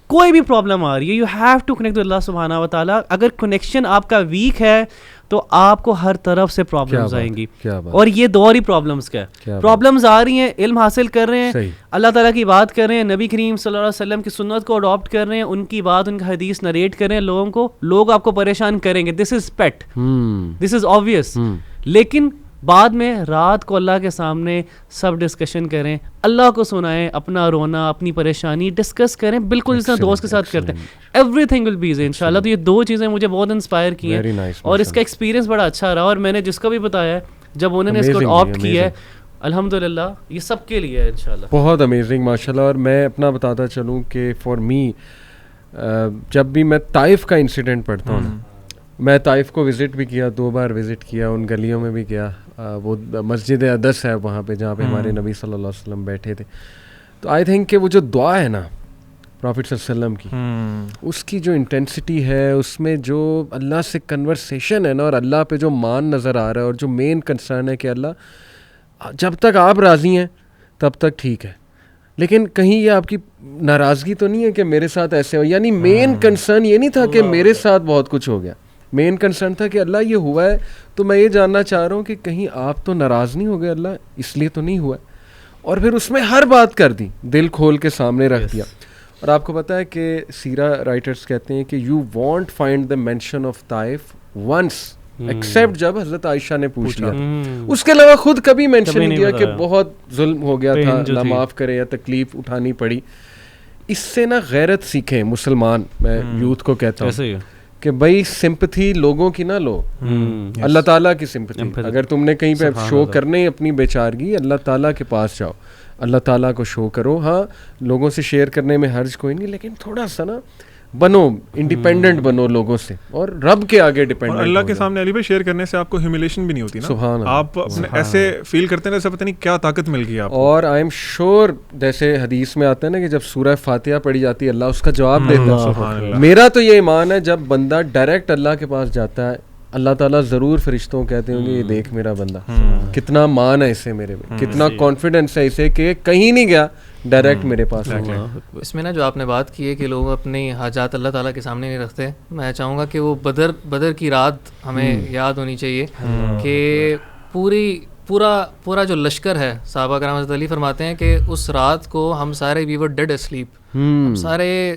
کوئی بھی پرابلم آ رہی ہے, you have to connect with اللہ سبحانہ و تعالیٰ. اگر کنیکشن آپ کا ویک ہے تو آپ کو ہر طرف سے پرابلمز آئیں گی, اور یہ دور ہی پرابلمز کا ہے. پرابلمز آ رہی ہیں, علم حاصل کر رہے ہیں, اللہ تعالیٰ کی بات کر رہے ہیں, نبی کریم صلی اللہ علیہ وسلم کی سنت کو اڈاپٹ کر رہے ہیں, ان کی بات, ان کا حدیث نریٹ کر رہے ہیں لوگوں کو, لوگ آپ کو پریشان کریں گے, دس از پیٹ, دس از آبویس. لیکن بعد میں رات کو اللہ کے سامنے سب ڈسکشن کریں, اللہ کو سنائیں, اپنا رونا, اپنی پریشانی ڈسکس کریں, بالکل جس طرح دوست کے ساتھ کرتے ہیں. Every thing will be easy انشاءاللہ. تو یہ دو چیزیں مجھے بہت انسپائر کی ہیں, اور اس کا ایکسپیرینس بڑا اچھا رہا. اور میں نے جس کو بھی بتایا ہے, جب انہوں نے اس کو آپٹ کیا ہے, الحمدللہ یہ سب کے لیے ہے انشاءاللہ. بہت امیزنگ ماشاءاللہ. اور میں اپنا بتاتا چلوں کہ فار می جب بھی میں طائف کا انسیڈنٹ پڑھتا ہوں نا, میں طائف کو وزٹ بھی کیا, 2 بار وزٹ کیا, ان گلیوں میں بھی گیا. وہ مسجد عدس ہے وہاں پہ جہاں پہ ہمارے نبی صلی اللہ علیہ وسلم بیٹھے تھے. تو آئی تھنک کہ وہ جو دعا ہے نا پروفٹ صلی اللہ علیہ وسلم کی, اس کی جو انٹینسٹی ہے, اس میں جو اللہ سے کنورسیشن ہے نا, اور اللہ پہ جو مان نظر آ رہا ہے, اور جو مین کنسرن ہے کہ اللہ جب تک آپ راضی ہیں تب تک ٹھیک ہے, لیکن کہیں یہ آپ کی ناراضگی تو نہیں ہے کہ میرے ساتھ ایسے ہو. یعنی مین کنسرن یہ نہیں تھا کہ میرے ساتھ بہت کچھ ہو گیا, مین کنسرن تھا کہ اللہ یہ ہوا ہے تو میں یہ جاننا چاہ رہا ہوں کہ کہیں آپ تو ناراض نہیں ہو گئے, اللہ اس لیے تو نہیں ہوا ہے. اور پھر اس میں ہر بات کر دی, دل کھول کے سامنے رکھ دیا. اور آپ کو پتہ ہے کہ سیرہ رائٹرز کہتے ہیں کہ you want find the mention of Taif once except جب حضرت عائشہ نے پوچھ لیا, اس کے علاوہ خود کبھی مینشن نہیں کیا کہ بہت ظلم ہو گیا تھا, اللہ معاف کرے, یا تکلیف اٹھانی پڑی. اس سے نا غیرت سیکھیں مسلمان, میں یوتھ کو کہتا ہوں کہ بھائی سمپتھی لوگوں کی نہ لو, اللہ تعالیٰ کی سمپتھی. اگر تم نے کہیں پہ شو کرنے اپنی بیچارگی, اللہ تعالیٰ کے پاس جاؤ, اللہ تعالیٰ کو شو کرو. ہاں لوگوں سے شیئر کرنے میں حرج کوئی نہیں, لیکن تھوڑا سا نا بنو انڈیپینڈنٹ بنو لوگوں سے, اور رب کے آگے ڈیپینڈنٹ. اللہ کے سامنے علی بھائی شیئر کرنے سے آپ کو ہیوملیشن بھی نہیں ہوتی نا, آپ اپنے ایسے فیل کرتے ہیں جیسے پتہ نہیں کیا طاقت مل گئی آپ کو. اور آئی ایم شیور جیسے حدیث میں آتا ہے نا کہ جب سورہ فاتحہ پڑھی جاتی ہے اللہ اس کا جواب دیتا ہے. میرا تو یہ ایمان ہے جب بندہ ڈائریکٹ اللہ کے پاس جاتا ہے, اللہ تعالیٰ ضرور فرشتوں کہتے ہوں گے یہ دیکھ میرا بندہ, کتنا مان ہے اسے میرے میں, کتنا کانفیڈنس ہے اسے کہ کہیں نہیں گیا, ڈائریکٹ میرے پاس. اس میں نا جو آپ نے بات کی ہے کہ لوگ اپنی حاجات اللہ تعالیٰ کے سامنے نہیں رکھتے, میں چاہوں گا کہ وہ بدر کی رات ہمیں یاد ہونی چاہیے کہ پورا جو لشکر ہے, صحابہ کرام حضرت علی فرماتے ہیں کہ اس رات کو ہم سارے وی ور ڈیڈ اسلیپ, ہم سارے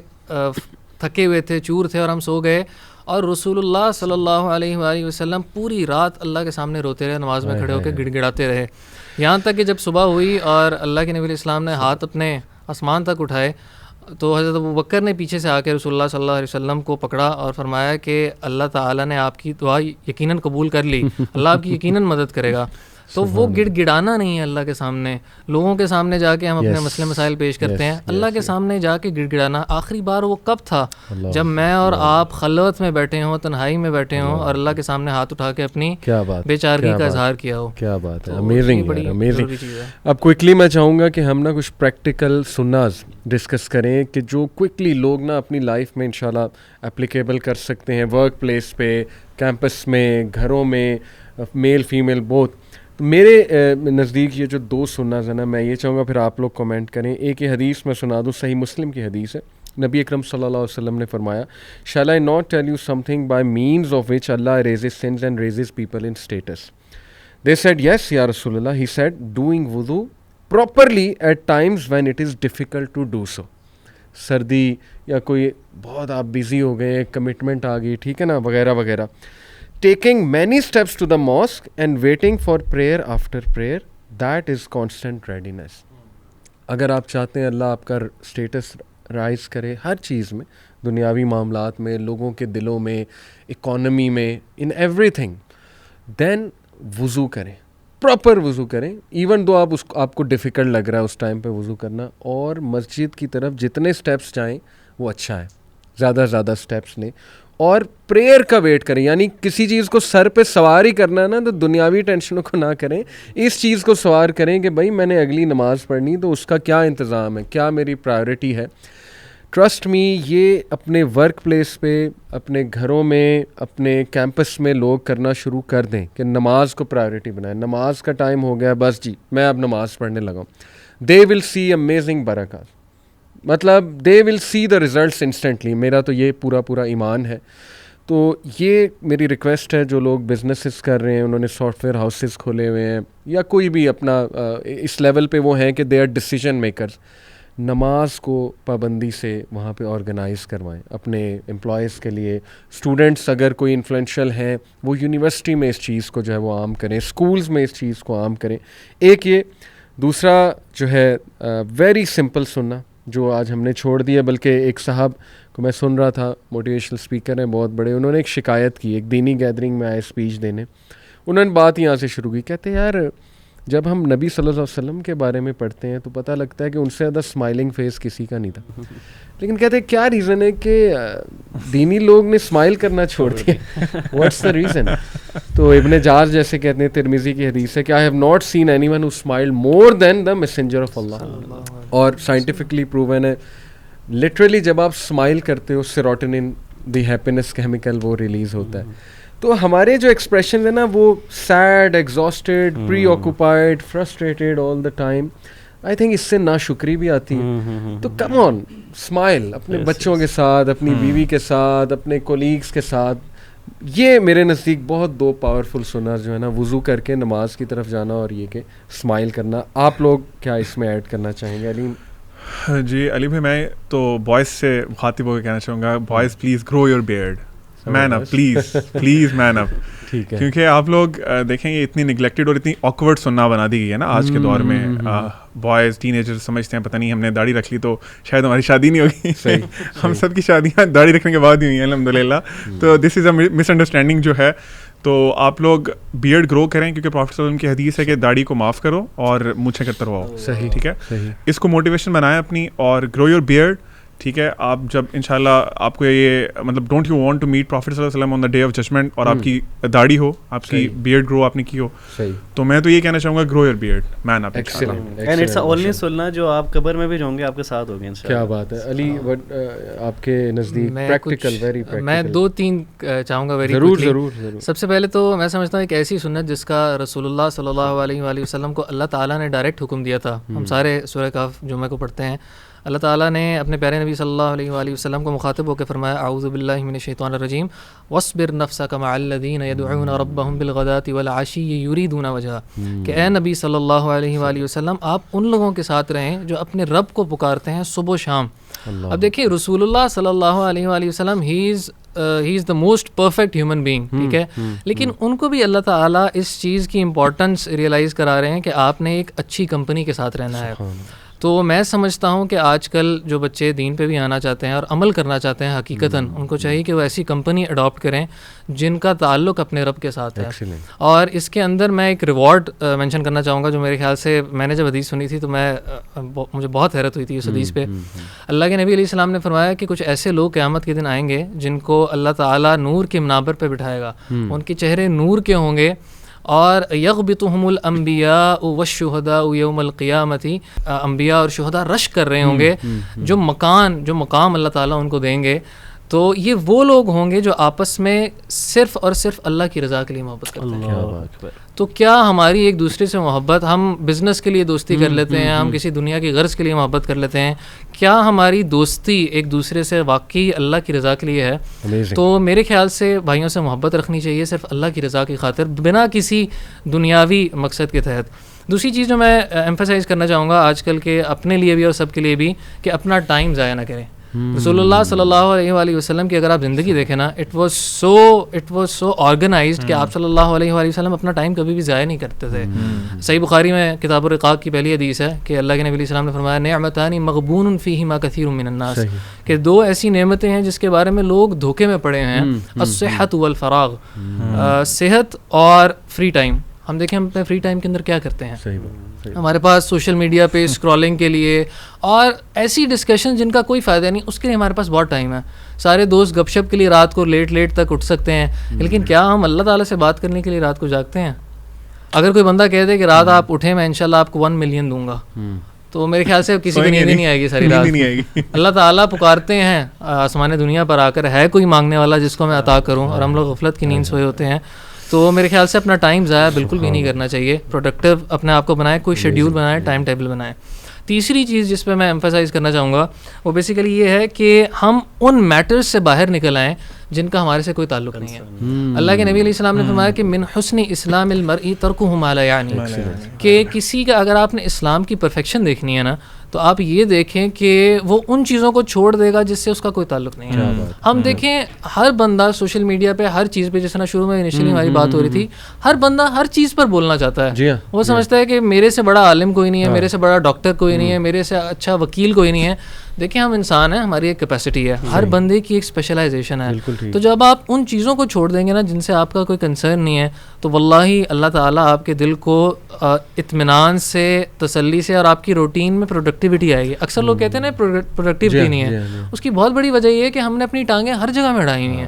تھکے ہوئے تھے, چور تھے, اور ہم سو گئے. اور رسول اللہ صلی اللہ علیہ وآلہ وسلم پوری رات اللہ کے سامنے روتے رہے, نماز میں کھڑے ہو کے گڑ گڑاتے رہے, یہاں تک کہ جب صبح ہوئی اور اللہ کے نبی علیہ السلام نے ہاتھ اپنے آسمان تک اٹھائے تو حضرت ابوبکر نے پیچھے سے آ کے رسول اللہ صلی اللہ علیہ وسلم کو پکڑا اور فرمایا کہ اللہ تعالیٰ نے آپ کی دعا یقیناً قبول کر لی, اللہ آپ کی یقیناً مدد کرے گا. تو وہ گڑ گڑانا نہیں ہے اللہ کے سامنے, لوگوں کے سامنے جا کے ہم اپنے مسئلے مسائل پیش کرتے ہیں, اللہ کے سامنے جا کے گڑ گڑانا. آخری بار وہ کب تھا جب میں اور آپ خلوت میں بیٹھے ہوں, تنہائی میں بیٹھے ہوں, اور اللہ کے سامنے ہاتھ اٹھا کے اپنی بیچارگی کا اظہار کیا ہو. کیا بات ہے, امیزنگ امیزنگ. اب کوئکلی میں چاہوں گا کہ ہم نا کچھ پریکٹیکل سناز ڈسکس کریں کہ جو کوئکلی لوگ نا اپنی لائف میں انشاءاللہ اپلیکیبل کر سکتے ہیں, ورک پلیس پہ, کیمپس میں, گھروں میں, میل فیمیل بوتھ. میرے نزدیک یہ جو 2 سناز ہیں نا, میں یہ چاہوں گا پھر آپ لوگ کمنٹ کریں. ایک یہ حدیث میں سنا دوں, صحیح مسلم کی حدیث ہے, نبی اکرم صلی اللہ علیہ وسلم نے فرمایا, shall I not tell you something by means of which Allah erases sins and raises people in status? They said yes ya Rasulullah. He said doing wudu properly at times when it is difficult to do so. سردی یا کوئی بہت آپ بیزی ہو گئے, کمٹمنٹ آ گئی, ٹھیک ہے نا, وغیرہ وغیرہ. Taking many steps to the mosque and waiting for prayer after prayer, that is constant readiness. اگر آپ چاہتے ہیں اللہ آپ کا اسٹیٹس رائز کرے ہر چیز میں, دنیاوی معاملات میں, لوگوں کے دلوں میں, اکانومی میں, ان ایوری تھنگ, دین وضو کریں, پراپر وضو کریں. ایون دو آپ کو ڈیفیکلٹ لگ رہا ہے اس ٹائم پہ وضو کرنا, اور مسجد کی طرف جتنے اسٹیپس جائیں وہ اچھا ہے. زیادہ سے زیادہ اسٹیپس لیں اور پریئر کا ویٹ کریں. یعنی کسی چیز کو سر پہ سوار ہی کرنا ہے نا تو دنیاوی ٹینشنوں کو نہ کریں, اس چیز کو سوار کریں کہ بھائی میں نے اگلی نماز پڑھنی تو اس کا کیا انتظام ہے, کیا میری پرائیورٹی ہے. ٹرسٹ می یہ اپنے ورک پلیس پہ, اپنے گھروں میں, اپنے کیمپس میں لوگ کرنا شروع کر دیں کہ نماز کو پرائیورٹی بنائیں. نماز کا ٹائم ہو گیا, بس جی میں اب نماز پڑھنے لگا ہوں. دے ول سی امیزنگ برکات, مطلب دے ول سی دا ریزلٹس انسٹنٹلی. میرا تو یہ پورا ایمان ہے. تو یہ میری ریکویسٹ ہے جو لوگ بزنسز کر رہے ہیں, انہوں نے سافٹ ویئر ہاؤسز کھولے ہوئے ہیں یا کوئی بھی اپنا اس لیول پہ وہ ہیں کہ دے آر ڈیسیجن میکرز, نماز کو پابندی سے وہاں پہ آرگنائز کروائیں اپنے امپلائیز کے لیے. اسٹوڈنٹس اگر کوئی انفلوئنشیل ہیں وہ یونیورسٹی میں اس چیز کو جو ہے وہ عام کریں, اسکولز میں اس چیز کو عام کریں. ایک یہ, دوسرا جو ہے ویری سمپل سننا جو آج ہم نے چھوڑ دیا. بلکہ ایک صاحب کو میں سن رہا تھا, موٹیویشنل اسپیکر ہیں بہت بڑے, انہوں نے ایک شکایت کی, ایک دینی گیدرنگ میں آئے اسپیچ دینے, انہوں نے بات یہاں سے شروع کی. کہتے ہیں یار جب ہم نبی صلی اللہ علیہ وسلم کے بارے میں پڑھتے ہیں تو پتہ لگتا ہے کہ ان سے زیادہ اسمائلنگ فیس کسی کا نہیں تھا, لیکن کہتے ہیں کیا ریزن ہے کہ دینی لوگ نے اسمائل کرنا چھوڑ دیا, واٹس دا ریزن. تو ابن جار جیسے کہتے ہیں, ترمذی کی حدیث ہے کہ I have not seen anyone who smiled more than the messenger of اللہ. اور سائنٹیفکلی پروون ہے, لٹرلی جب آپ اسمائل کرتے ہو سیروٹونن دی ہیپینس کیمیکل وہ ریلیز ہوتا ہے. تو ہمارے جو ایکسپریشن ہیں نا وہ sad, exhausted, preoccupied, frustrated all the time, I think اس سے ناشکری بھی آتی ہے. تو کم آن اسمائل اپنے بچوں کے ساتھ, اپنی بیوی کے ساتھ, اپنے کولیگس کے ساتھ. یہ میرے نزدیک بہت دو پاورفل سنر جو ہے نا, وضو کر کے نماز کی طرف جانا اور یہ کہ اسمائل کرنا. آپ لوگ کیا اس میں ایڈ کرنا چاہیں گے؟ علیم. جی علی بھائی, میں تو بوائز سے مخاطب ہو کے کہنا چاہوں گا, boys please grow your beard, man up please man up. کیونکہ آپ لوگ دیکھیں یہ اتنی نگلیکٹڈ اور اتنی آکورڈ سننا بنا دی گئی ہے نا آج کے دور میں. بوائز ٹین ایجر سمجھتے ہیں پتہ نہیں ہم نے داڑھی رکھ لی تو شاید ہماری شادی نہیں ہوگی. ہم سب کی شادیاں داڑھی رکھنے کے بعد ہی ہوئی ہیں الحمد للہ. تو دس از اے مس انڈرسٹینڈنگ جو ہے. تو آپ لوگ بیئرڈ گرو کریں کیونکہ پروفیٹ صلی اللہ علیہ وسلم کی حدیث ہے کہ داڑھی کو معاف کرو اور مونچھیں کرواؤ. صحیح, ٹھیک ہے, اس کو موٹیویشن بنائیں اپنی, اور گرو یور بیئرڈ. ٹھیک ہے, آپ جب انشاءاللہ آپ کو یہ مطلب don't you want to meet prophet صلی اللہ علیہ وسلم on the day of judgment, اور آپ کی داڑھی ہو, آپ کی بیئرڈ گرو آپ نے کی ہو, تو میں تو یہ کہنا چاہوں گا grow your beard, man up. And it's only سننا جو آپ قبر میں بھی ہوں گے آپ کے ساتھ ہوگے انشاءاللہ. کیا بات ہے علی, آپ کے نزدیک پریکٹیکل, ویری پریکٹیکل. میں 2-3 چاہوں گا ویری ضرور. سب سے پہلے تو میں سمجھتا ہوں ایک ایسی سنت جس کا رسول اللہ صلی اللہ علیہ وآلہ وسلم کو اللہ تعالیٰ نے ڈائریکٹ حکم دیا تھا. ہم سارے سورہ کہف جمعہ کو پڑھتے ہیں. اللہ تعالیٰ نے اپنے پیارے نبی صلی اللہ علیہ وآلہ وسلم کو مخاطب ہو کے فرمایا, اعوذ باللہ من الشیطان الرجیم, واصبر نفسک مع الذین یدعون ربهم بالغداۃ والعشی یریدون وجہہ. کہ اے نبی صلی اللہ علیہ وآلہ وسلم آپ ان لوگوں کے ساتھ رہیں جو اپنے رب کو پکارتے ہیں صبح و شام. اب دیکھیے رسول اللہ صلی اللہ علیہ وآلہ وسلم he is the most perfect human being, ٹھیک ہے, لیکن ان کو بھی اللہ تعالیٰ اس چیز کی امپورٹنس ریئلائز کرا رہے ہیں کہ آپ نے ایک اچھی کمپنی کے ساتھ رہنا ہے. تو میں سمجھتا ہوں کہ آج کل جو بچے دین پہ بھی آنا چاہتے ہیں اور عمل کرنا چاہتے ہیں حقیقتاً, ان کو چاہیے کہ وہ ایسی کمپنی اڈاپٹ کریں جن کا تعلق اپنے رب کے ساتھ ہے. اور اس کے اندر میں ایک ریوارڈ مینشن کرنا چاہوں گا جو میرے خیال سے میں نے جب حدیث سنی تھی تو مجھے بہت حیرت ہوئی تھی اس حدیث پہ. اللہ کے نبی علیہ السلام نے فرمایا کہ کچھ ایسے لوگ قیامت کے دن آئیں گے جن کو اللہ تعالیٰ نور کے منابر پہ بٹھائے گا, ان کے چہرے نور کے ہوں گے, اور یغبطہم الانبیاء والشہداء یوم القیامت, انبیاء اور شہداء رش کر رہے ہوں گے جو مقام اللہ تعالیٰ ان کو دیں گے. تو یہ وہ لوگ ہوں گے جو آپس میں صرف اور صرف اللہ کی رضا کے لیے محبت کرتے ہیں. تو کیا ہماری ایک دوسرے سے محبت, ہم بزنس کے لیے دوستی کر لیتے ہیں, ہم کسی دنیا کی غرض کے لیے محبت کر لیتے ہیں, کیا ہماری دوستی ایک دوسرے سے واقعی اللہ کی رضا کے لیے ہے؟ تو میرے خیال سے بھائیوں سے محبت رکھنی چاہیے صرف اللہ کی رضا کی خاطر, بنا کسی دنیاوی مقصد کے تحت. دوسری چیز جو میں ایمفیسائز کرنا چاہوں گا آج کل کے اپنے لیے بھی اور سب کے لیے بھی, کہ اپنا ٹائم ضائع نہ کریں. رسول اللہ صلی اللہ علیہ وآلہ وسلم کی اگر آپ زندگی دیکھیں نا, اٹ واز سو آرگنائزڈ کہ آپ صلی اللہ علیہ وآلہ وسلم اپنا ٹائم کبھی بھی ضائع نہیں کرتے تھے. صحیح بخاری میں کتاب الرقاق کی پہلی حدیث ہے کہ اللہ کے نبی علیہ السلام نے فرمایا, نعمتان مغبون فیہما کثیر من الناس, کہ 2 ایسی نعمتیں ہیں جس کے بارے میں لوگ دھوکے میں پڑے ہیں, الصحت والفراغ, صحت اور فری ٹائم. ہم دیکھیں ہم اپنے فری ٹائم کے اندر کیا کرتے ہیں. صحیح بات. ہمارے پاس سوشل میڈیا پہ اسکرولنگ کے لیے اور ایسی ڈسکشن جن کا کوئی فائدہ نہیں, اس کے لیے ہمارے پاس بہت ٹائم ہے. سارے دوست گپ شپ کے لیے رات کو لیٹ تک اٹھ سکتے ہیں, لیکن کیا ہم اللہ تعالیٰ سے بات کرنے کے لیے رات کو جاگتے ہیں؟ اگر کوئی بندہ کہہ دے کہ رات آپ اٹھیں میں انشاءاللہ آپ کو 1 ملین دوں گا, تو میرے خیال سے کسی کی نیند نہیں آئے گی ساری رات. اللہ تعالیٰ پکارتے ہیں آسمان دنیا پر آ کر, ہے کوئی مانگنے والا جس کو میں عطا کروں, اور ہم لوگ غفلت کی نیند سوئے ہوتے ہیں. تو میرے خیال سے اپنا ٹائم ضائع بالکل بھی نہیں کرنا چاہیے. پروڈکٹیو اپنے آپ کو بنائیں, کوئی شیڈیول بنائیں, ٹائم ٹیبل بنائیں. تیسری چیز جس پہ میں ایمفسائز کرنا چاہوں گا وہ بیسیکلی یہ ہے کہ ہم ان میٹرز سے باہر نکل آئیں جن کا ہمارے سے کوئی تعلق نہیں ہے. اللہ کے نبی علیہ السلام نے فرمایا کہ من حسن اسلام المرء ترکہ ما لا یعنی, کہ کسی کا اگر آپ نے اسلام کی پرفیکشن دیکھنی ہے نا تو آپ یہ دیکھیں کہ وہ ان چیزوں کو چھوڑ دے گا جس سے اس کا کوئی تعلق نہیں ہے. ہم دیکھیں ہر بندہ سوشل میڈیا پہ ہر چیز پہ, جس طرح شروع میں انیشلی ہماری بات ہو رہی تھی, ہر بندہ ہر چیز پر بولنا چاہتا ہے. وہ سمجھتا ہے کہ میرے سے بڑا عالم کوئی نہیں ہے, میرے سے بڑا ڈاکٹر کوئی نہیں ہے, میرے سے اچھا وکیل کوئی نہیں ہے. دیکھیں ہم انسان ہیں, ہماری ایک کیپیسٹی ہے, ہر بندے کی ایک اسپیشلائزیشن ہے. تو جب آپ ان چیزوں کو چھوڑ دیں گے نا جن سے آپ کا کوئی کنسرن نہیں ہے, تو واللہ اللہ تعالیٰ آپ کے دل کو اطمینان سے, تسلی سے, اور آپ کی روٹین میں پروڈکٹیوٹی آئے گی. اکثر لوگ کہتے ہیں نا پروڈکٹیوٹی نہیں ہے, اس کی بہت بڑی وجہ یہ ہے کہ ہم نے اپنی ٹانگیں ہر جگہ میں اڑائی ہوئی ہیں.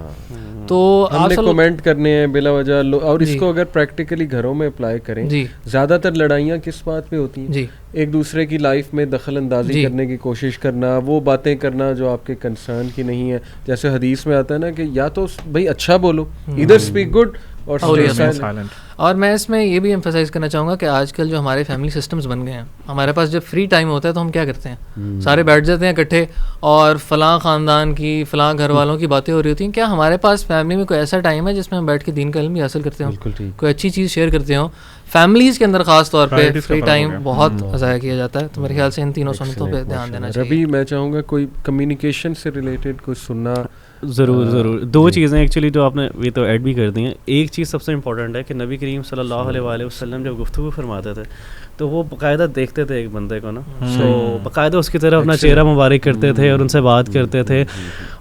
تو ہم نے کمنٹ کرنے ہیں بلا وجہ, اور اس کو اگر پریکٹیکلی گھروں میں اپلائی کریں, زیادہ تر لڑائیاں کس بات پہ ہوتی ہیں؟ ایک دوسرے کی لائف میں دخل اندازی کرنے کی کوشش کرنا, وہ باتیں کرنا جو آپ کے کنسرن کی نہیں ہے. جیسے حدیث میں آتا ہے نا کہ یا تو بھائی اچھا بولو, ادھر اسپیک گڈ, اور میں اس میں یہ بھی ایمفسائز کرنا چاہوں گا کہ آج کل جو ہمارے فیملی سسٹمز بن گئے ہیں, ہمارے پاس جب فری ٹائم ہوتا ہے تو ہم کیا کرتے ہیں, سارے بیٹھ جاتے ہیں اکٹھے اور فلاں خاندان کی, فلاں گھر والوں کی باتیں ہو رہی ہوتی ہیں. کیا ہمارے پاس فیملی میں کوئی ایسا ٹائم ہے جس میں ہم بیٹھ کے دین کا علم بھی حاصل کرتے ہوں, کوئی اچھی چیز شیئر کرتے ہوں؟ فیملیز کے اندر خاص طور پہ فری ٹائم بہت ضائع کیا جاتا ہے. تو میرے خیال سے ان تینوں سنتوں پہ دھیان دینا چاہیے. ربی میں چاہوں گا کوئی کمیونیکیشن سے ریلیٹڈ کچھ سننا. ضرور 2 چیزیں ایکچولی جو آپ نے یہ تو ایڈ بھی کر دی ہیں. ایک چیز سب سے امپورٹنٹ ہے کہ نبی کریم صلی اللہ علیہ وسلم جب گفتگو فرماتے تھے تو وہ باقاعدہ دیکھتے تھے ایک بندے کو نا, تو باقاعدہ اس کی طرف اپنا چہرہ مبارک کرتے تھے اور ان سے بات کرتے تھے.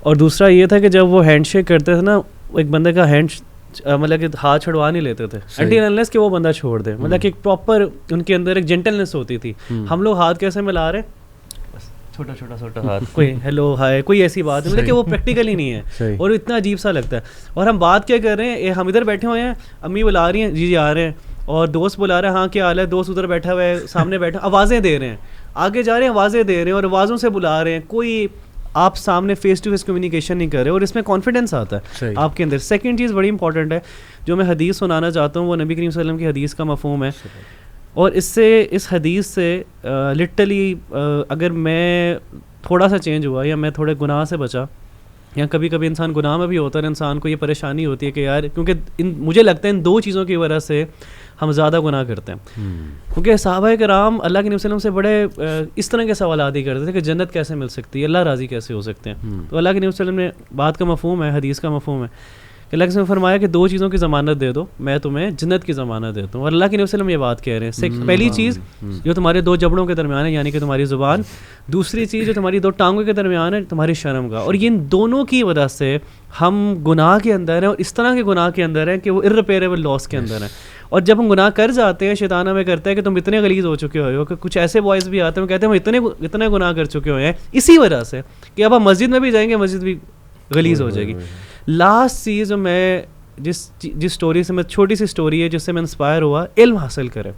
اور دوسرا یہ تھا کہ جب وہ ہینڈ شیک کرتے تھے نا, ایک بندے کا ہینڈ مطلب کہ ہاتھ چھڑوا نہیں لیتے تھے انٹل انلیس کہ وہ بندہ چھوڑ دے. مطلب کہ ایک پراپر ان کے اندر ایک جینٹلنس ہوتی تھی. ہم لوگ ہاتھ کیسے ملا رہے, چھوٹا ہاتھ, کوئی ہیلو ہائے, کوئی ایسی بات ہے, مطلب کہ وہ پریکٹیکلی نہیں ہے اور اتنا عجیب سا لگتا ہے. اور ہم بات کیا کر رہے ہیں, ہم ادھر بیٹھے ہوئے ہیں, امی بلا رہی ہیں جی آ رہے ہیں, اور دوست بلا رہے ہیں ہاں کیا حال ہے, دوست ادھر بیٹھا ہوا ہے, سامنے بیٹھا, آوازیں دے رہے ہیں, آگے جا رہے ہیں آوازیں دے رہے ہیں اور آوازوں سے بلا رہے ہیں. کوئی آپ سامنے فیس ٹو فیس کمیونیکیشن نہیں کر رہے, اور اس میں کانفیڈنس آتا ہے آپ کے اندر. سیکنڈ چیز بڑی امپورٹنٹ ہے جو میں حدیث سنانا چاہتا ہوں, وہ نبی کریم صلی اللہ علیہ وسلم کی حدیث کا مفہوم ہے. اور اس حدیث سے لٹرلی اگر میں تھوڑا سا چینج ہوا یا میں تھوڑے گناہ سے بچا, یا کبھی کبھی انسان گناہ میں بھی ہوتا ہے, انسان کو یہ پریشانی ہوتی ہے کہ یار کیونکہ مجھے لگتا ہے ان 2 چیزوں کی وجہ سے ہم زیادہ گناہ کرتے ہیں. کیونکہ صحابہ کرام اللہ کے نبی صلی اللہ علیہ وسلم سے بڑے اس طرح کے سوالات ہی کرتے تھے کہ جنت کیسے مل سکتی ہے, اللہ راضی کیسے ہو سکتے ہیں. تو اللہ کے نبی صلی اللہ علیہ وسلم نے بات کا مفہوم ہے, حدیث کا مفہوم ہے کہ اللہ کے وسلم نے فرمایا کہ 2 چیزوں کی ضمانت دے دو, میں تمہیں جنت کی ضمانت دیتا ہوں. اور اللہ کے نبی صلی اللہ علیہ وسلم یہ بات کہہ رہے ہیں. پہلی چیز جو تمہارے 2 جبڑوں کے درمیان ہے یعنی کہ تمہاری زبان, دوسری چیز جو تمہاری 2 ٹانگوں کے درمیان ہے تمہاری شرم کا. اور ان دونوں کی وجہ سے ہم گناہ کے اندر ہیں, اور اس طرح کے گناہ کے اندر ہیں کہ وہ ارریپیریبل لاس کے اندر ہیں. اور جب ہم گناہ کر جاتے ہیں, شیطان ہمیں کرتا ہے کہ تم اتنے غلیظ ہو چکے ہو کہ کچھ ایسے بوائز بھی آتے ہیں کہتے ہیں ہم اتنے گناہ کر چکے ہوئے ہیں اسی وجہ سے کہ اب ہم مسجد میں بھی جائیں گے مسجد بھی غلیظ ہو جائے گی. لاسٹ چیز جو میں جس اسٹوری سے, میں چھوٹی سی اسٹوری ہے جس سے میں انسپائر ہوا, علم حاصل کریں,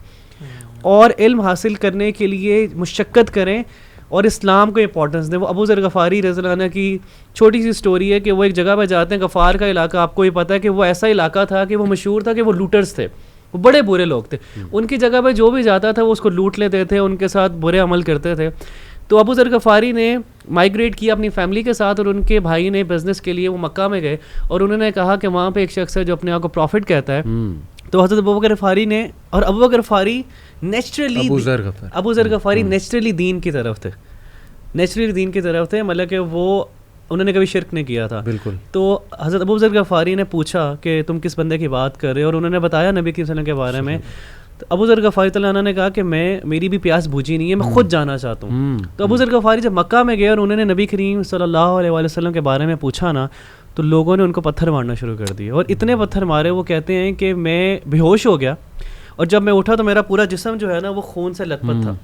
اور علم حاصل کرنے کے لیے مشقت کریں اور اسلام کو امپورٹنس دیں. وہ ابو ذر غفاری رضی اللہ عنہ کی چھوٹی سی اسٹوری ہے کہ وہ ایک جگہ پہ جاتے ہیں, غفار کا علاقہ, آپ کو یہ پتہ ہے کہ وہ ایسا علاقہ تھا کہ وہ مشہور تھا کہ وہ لوٹرز تھے, وہ بڑے برے لوگ تھے. ان کی جگہ پہ جو بھی جاتا تھا وہ اس کو لوٹ لیتے تھے, ان کے ساتھ برے عمل کرتے تھے. تو ابو ذر غفاری نے مائیگریٹ کیا اپنی فیملی کے ساتھ, اور ان کے بھائی نے بزنس کے لیے وہ مکہ میں گئے, اور انہوں نے کہا کہ وہاں پہ ایک شخص ہے جو اپنے آپ کو پروفٹ کہتا ہے. تو حضرت ابو بکر غفاری نے, اور ابو بکر غفاری نیچرلی, ابو ذر غفاری نیچرلی دین کی طرف تھے, مطلب کہ وہ انہوں نے کبھی شرک نہیں کیا تھا. بالکل. تو حضرت ابو ذر غفاری نے پوچھا کہ تم کس بندے کی بات کر رہے ہو, اور انہوں نے بتایا نبی کریم صلی اللہ علیہ وسلم کے بارے میں. تو ابو ذر غفاری تعالیٰ عنہ نے کہا کہ میری بھی پیاس بجھی نہیں ہے, میں خود جانا چاہتا ہوں. تو ابو ذر غفاری جب مکہ میں گئے اور انہوں نے نبی کریم صلی اللہ علیہ وسلم کے بارے میں پوچھا نا, تو لوگوں نے ان کو پتھر مارنا شروع کر دیے, اور اتنے پتھر مارے, وہ کہتے ہیں کہ میں بے ہوش ہو گیا, اور جب میں اٹھا تو میرا پورا جسم جو ہے نا وہ خون سے لت پت تھا.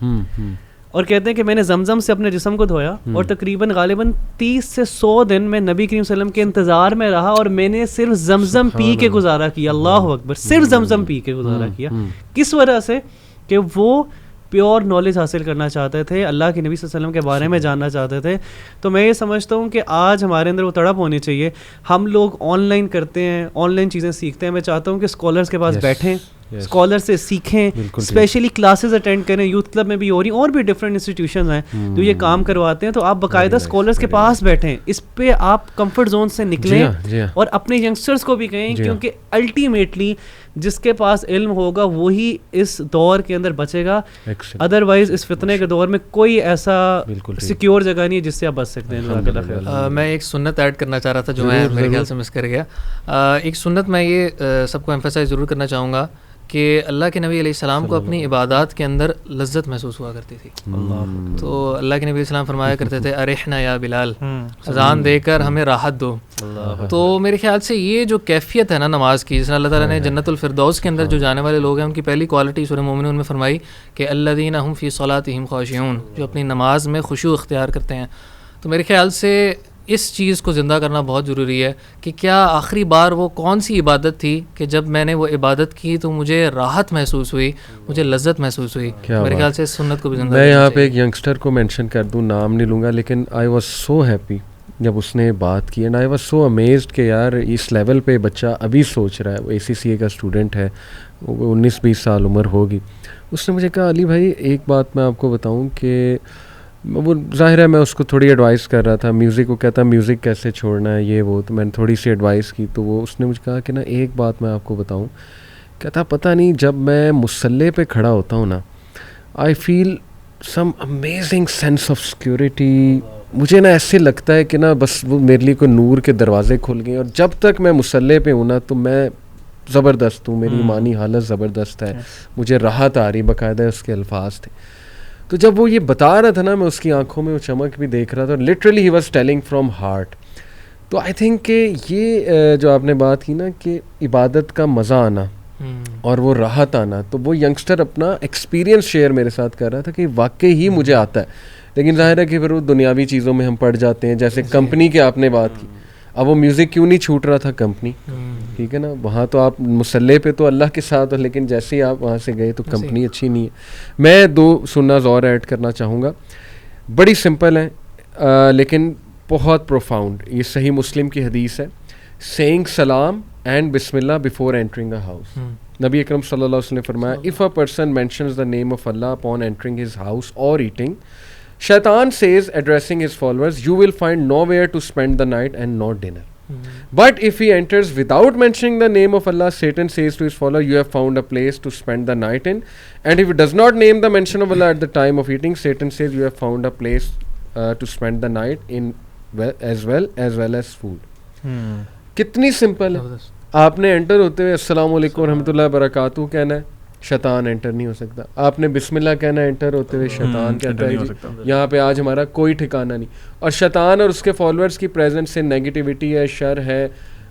اور کہتے ہیں کہ میں نے زمزم سے اپنے جسم کو دھویا اور تقریباً غالباً 30 سے 100 دن میں نبی کریم صلی اللہ علیہ وسلم کے انتظار میں رہا, اور میں نے صرف زمزم پی کے گزارا کیا. اللہ اکبر, صرف زمزم پی کے گزارا کیا. کس وجہ سے؟ کہ وہ پیور نالج حاصل کرنا چاہتے تھے, اللہ کے نبی صلی اللہ علیہ وسلم کے بارے میں جاننا چاہتے تھے. تو میں یہ سمجھتا ہوں کہ آج ہمارے اندر وہ تڑپ ہونی چاہیے. ہم لوگ آن لائن کرتے ہیں, آن لائن چیزیں سیکھتے ہیں. میں چاہتا ہوں کہ اسکالرس کے پاس بیٹھیں, اسکالر سے سیکھیں, اسپیشلی کلاسز اٹینڈ کریں. یوتھ کلب میں بھی ہو رہی اور بھی ڈفرینٹ انسٹیٹیوشنز ہیں جو یہ کام کرواتے ہیں. تو آپ باقاعدہ اسکالرس کے پاس بیٹھیں, اس پہ آپ کمفرٹ زون سے نکلیں اور اپنے ینگسٹرس کو بھی کہیں, کیونکہ الٹیمیٹلی جس کے پاس علم ہوگا وہی اس دور کے اندر بچے گا. ادروائز اس فتنے کے دور میں کوئی ایسا سیکیور جگہ نہیں ہے جس سے آپ بچ سکتے ہیں. میں ایک سنت ایڈ کرنا چاہ رہا تھا جو میں میرے خیال سے مس کر گیا. ایک سنت میں یہ سب کو ایمفیسائز ضرور کرنا چاہوں گا کہ اللہ کے نبی علیہ السلام کو اپنی عبادات کے اندر لذت محسوس ہوا کرتی تھی. تو اللہ کے نبی علیہ السلام فرمایا کرتے تھے ارحنا یا بلال, اذان دے کر ہمیں راحت دو. تو میرے خیال سے یہ جو کیفیت ہے نا نماز کی, جس نے اللہ تعالیٰ نے جنت الفردوس کے اندر جو جانے والے لوگ ہیں ان کی پہلی کوالٹی سورہ مومنون میں فرمائی کہ الذین هم فی صلاتہم خاشعون, جو اپنی نماز میں خشوع اختیار کرتے ہیں. تو میرے خیال سے اس چیز کو زندہ کرنا بہت ضروری ہے کہ کیا آخری بار وہ کون سی عبادت تھی کہ جب میں نے وہ عبادت کی تو مجھے راحت محسوس ہوئی, مجھے لذت محسوس ہوئی. میرے خیال سے اس سنت کو بھی زندہ. میں یہاں پہ ایک ینگسٹر کو مینشن کر دوں, نام نہیں لوں گا, لیکن آئی واز سو ہیپی جب اس نے بات کی, and I was so amazed کہ یار اس لیول پہ بچہ ابھی سوچ رہا ہے. وہ ACCA کا اسٹوڈنٹ ہے, 19-20 سال عمر ہوگی. اس نے مجھے کہا علی بھائی ایک بات میں آپ کو بتاؤں کہ وہ ظاہر ہے میں اس کو تھوڑی ایڈوائس کر رہا تھا, میوزک کو کہتا میوزک کیسے چھوڑنا ہے یہ وہ, تو میں نے تھوڑی سی ایڈوائس کی. تو وہ اس نے مجھے کہا کہ نا ایک بات میں آپ کو بتاؤں, کہتا پتہ نہیں جب میں مصلی پہ کھڑا ہوتا ہوں نا I feel some amazing sense of security. مجھے نا ایسے لگتا ہے کہ نا بس وہ میرے لیے کوئی نور کے دروازے کھل گئے, اور جب تک میں مصلی پہ ہوں نا تو میں زبردست ہوں, میری ایمانی حالت زبردست ہے, مجھے راحت آ رہی. باقاعدہ اس کے الفاظ تھے. تو جب وہ یہ بتا رہا تھا نا میں اس کی آنکھوں میں وہ چمک بھی دیکھ رہا تھا, literally he was telling from heart. تو آئی تھنک کہ یہ جو آپ نے بات کی نا کہ عبادت کا مزہ آنا اور وہ راحت آنا, تو وہ ینگسٹر اپنا ایکسپیرینس شیئر میرے ساتھ کر رہا تھا کہ واقعی ہی مجھے آتا ہے. لیکن ظاہر ہے کہ پھر وہ دنیاوی چیزوں میں ہم پڑ جاتے ہیں, جیسے کمپنی کی آپ نے بات کی. اب وہ میوزک کیوں نہیں چھوٹ رہا تھا, کمپنی, ٹھیک ہے نا, وہاں تو آپ مصلی پہ تو اللہ کے ساتھ ہو, لیکن جیسے ہی آپ وہاں سے گئے تو کمپنی اچھی نہیں ہے. میں 2 سنت اور ایڈ کرنا چاہوں گا, بڑی سمپل ہیں لیکن بہت پروفاؤنڈ. یہ صحیح مسلم کی حدیث ہے, سیئنگ سلام اینڈ بسم اللہ بیفور اینٹرنگ اے ہاؤس. نبی اکرم صلی اللہ علیہ وسلم نے فرمایا if a person mentions the name of Allah upon entering his house or eating, Shaitan says addressing his followers, you will find nowhere to spend the night and no dinner. But if he enters without mentioning the name of Allah, Satan says to his follower, you have found a place to spend the night in. And if he does not name the mention of Allah at the time of eating, Satan says you have found a place to spend the night in as well as food. کتنی سمپل ہے. آپ نے انٹر ہوتے ہوئے السلام علیکم ورحمۃ اللہ وبرکاتہ کہنا ہے, شیطان انٹر نہیں ہو سکتا. آپ نے بسم اللہ کہنا ہے انٹر ہوتے ہوئے, شیطان کہتا ہے جی یہاں پہ آج ہمارا کوئی ٹھکانہ نہیں. اور شیطان اور اس کے فالوورز کی پریزنس سے نیگیٹیوٹی ہے, شر ہے,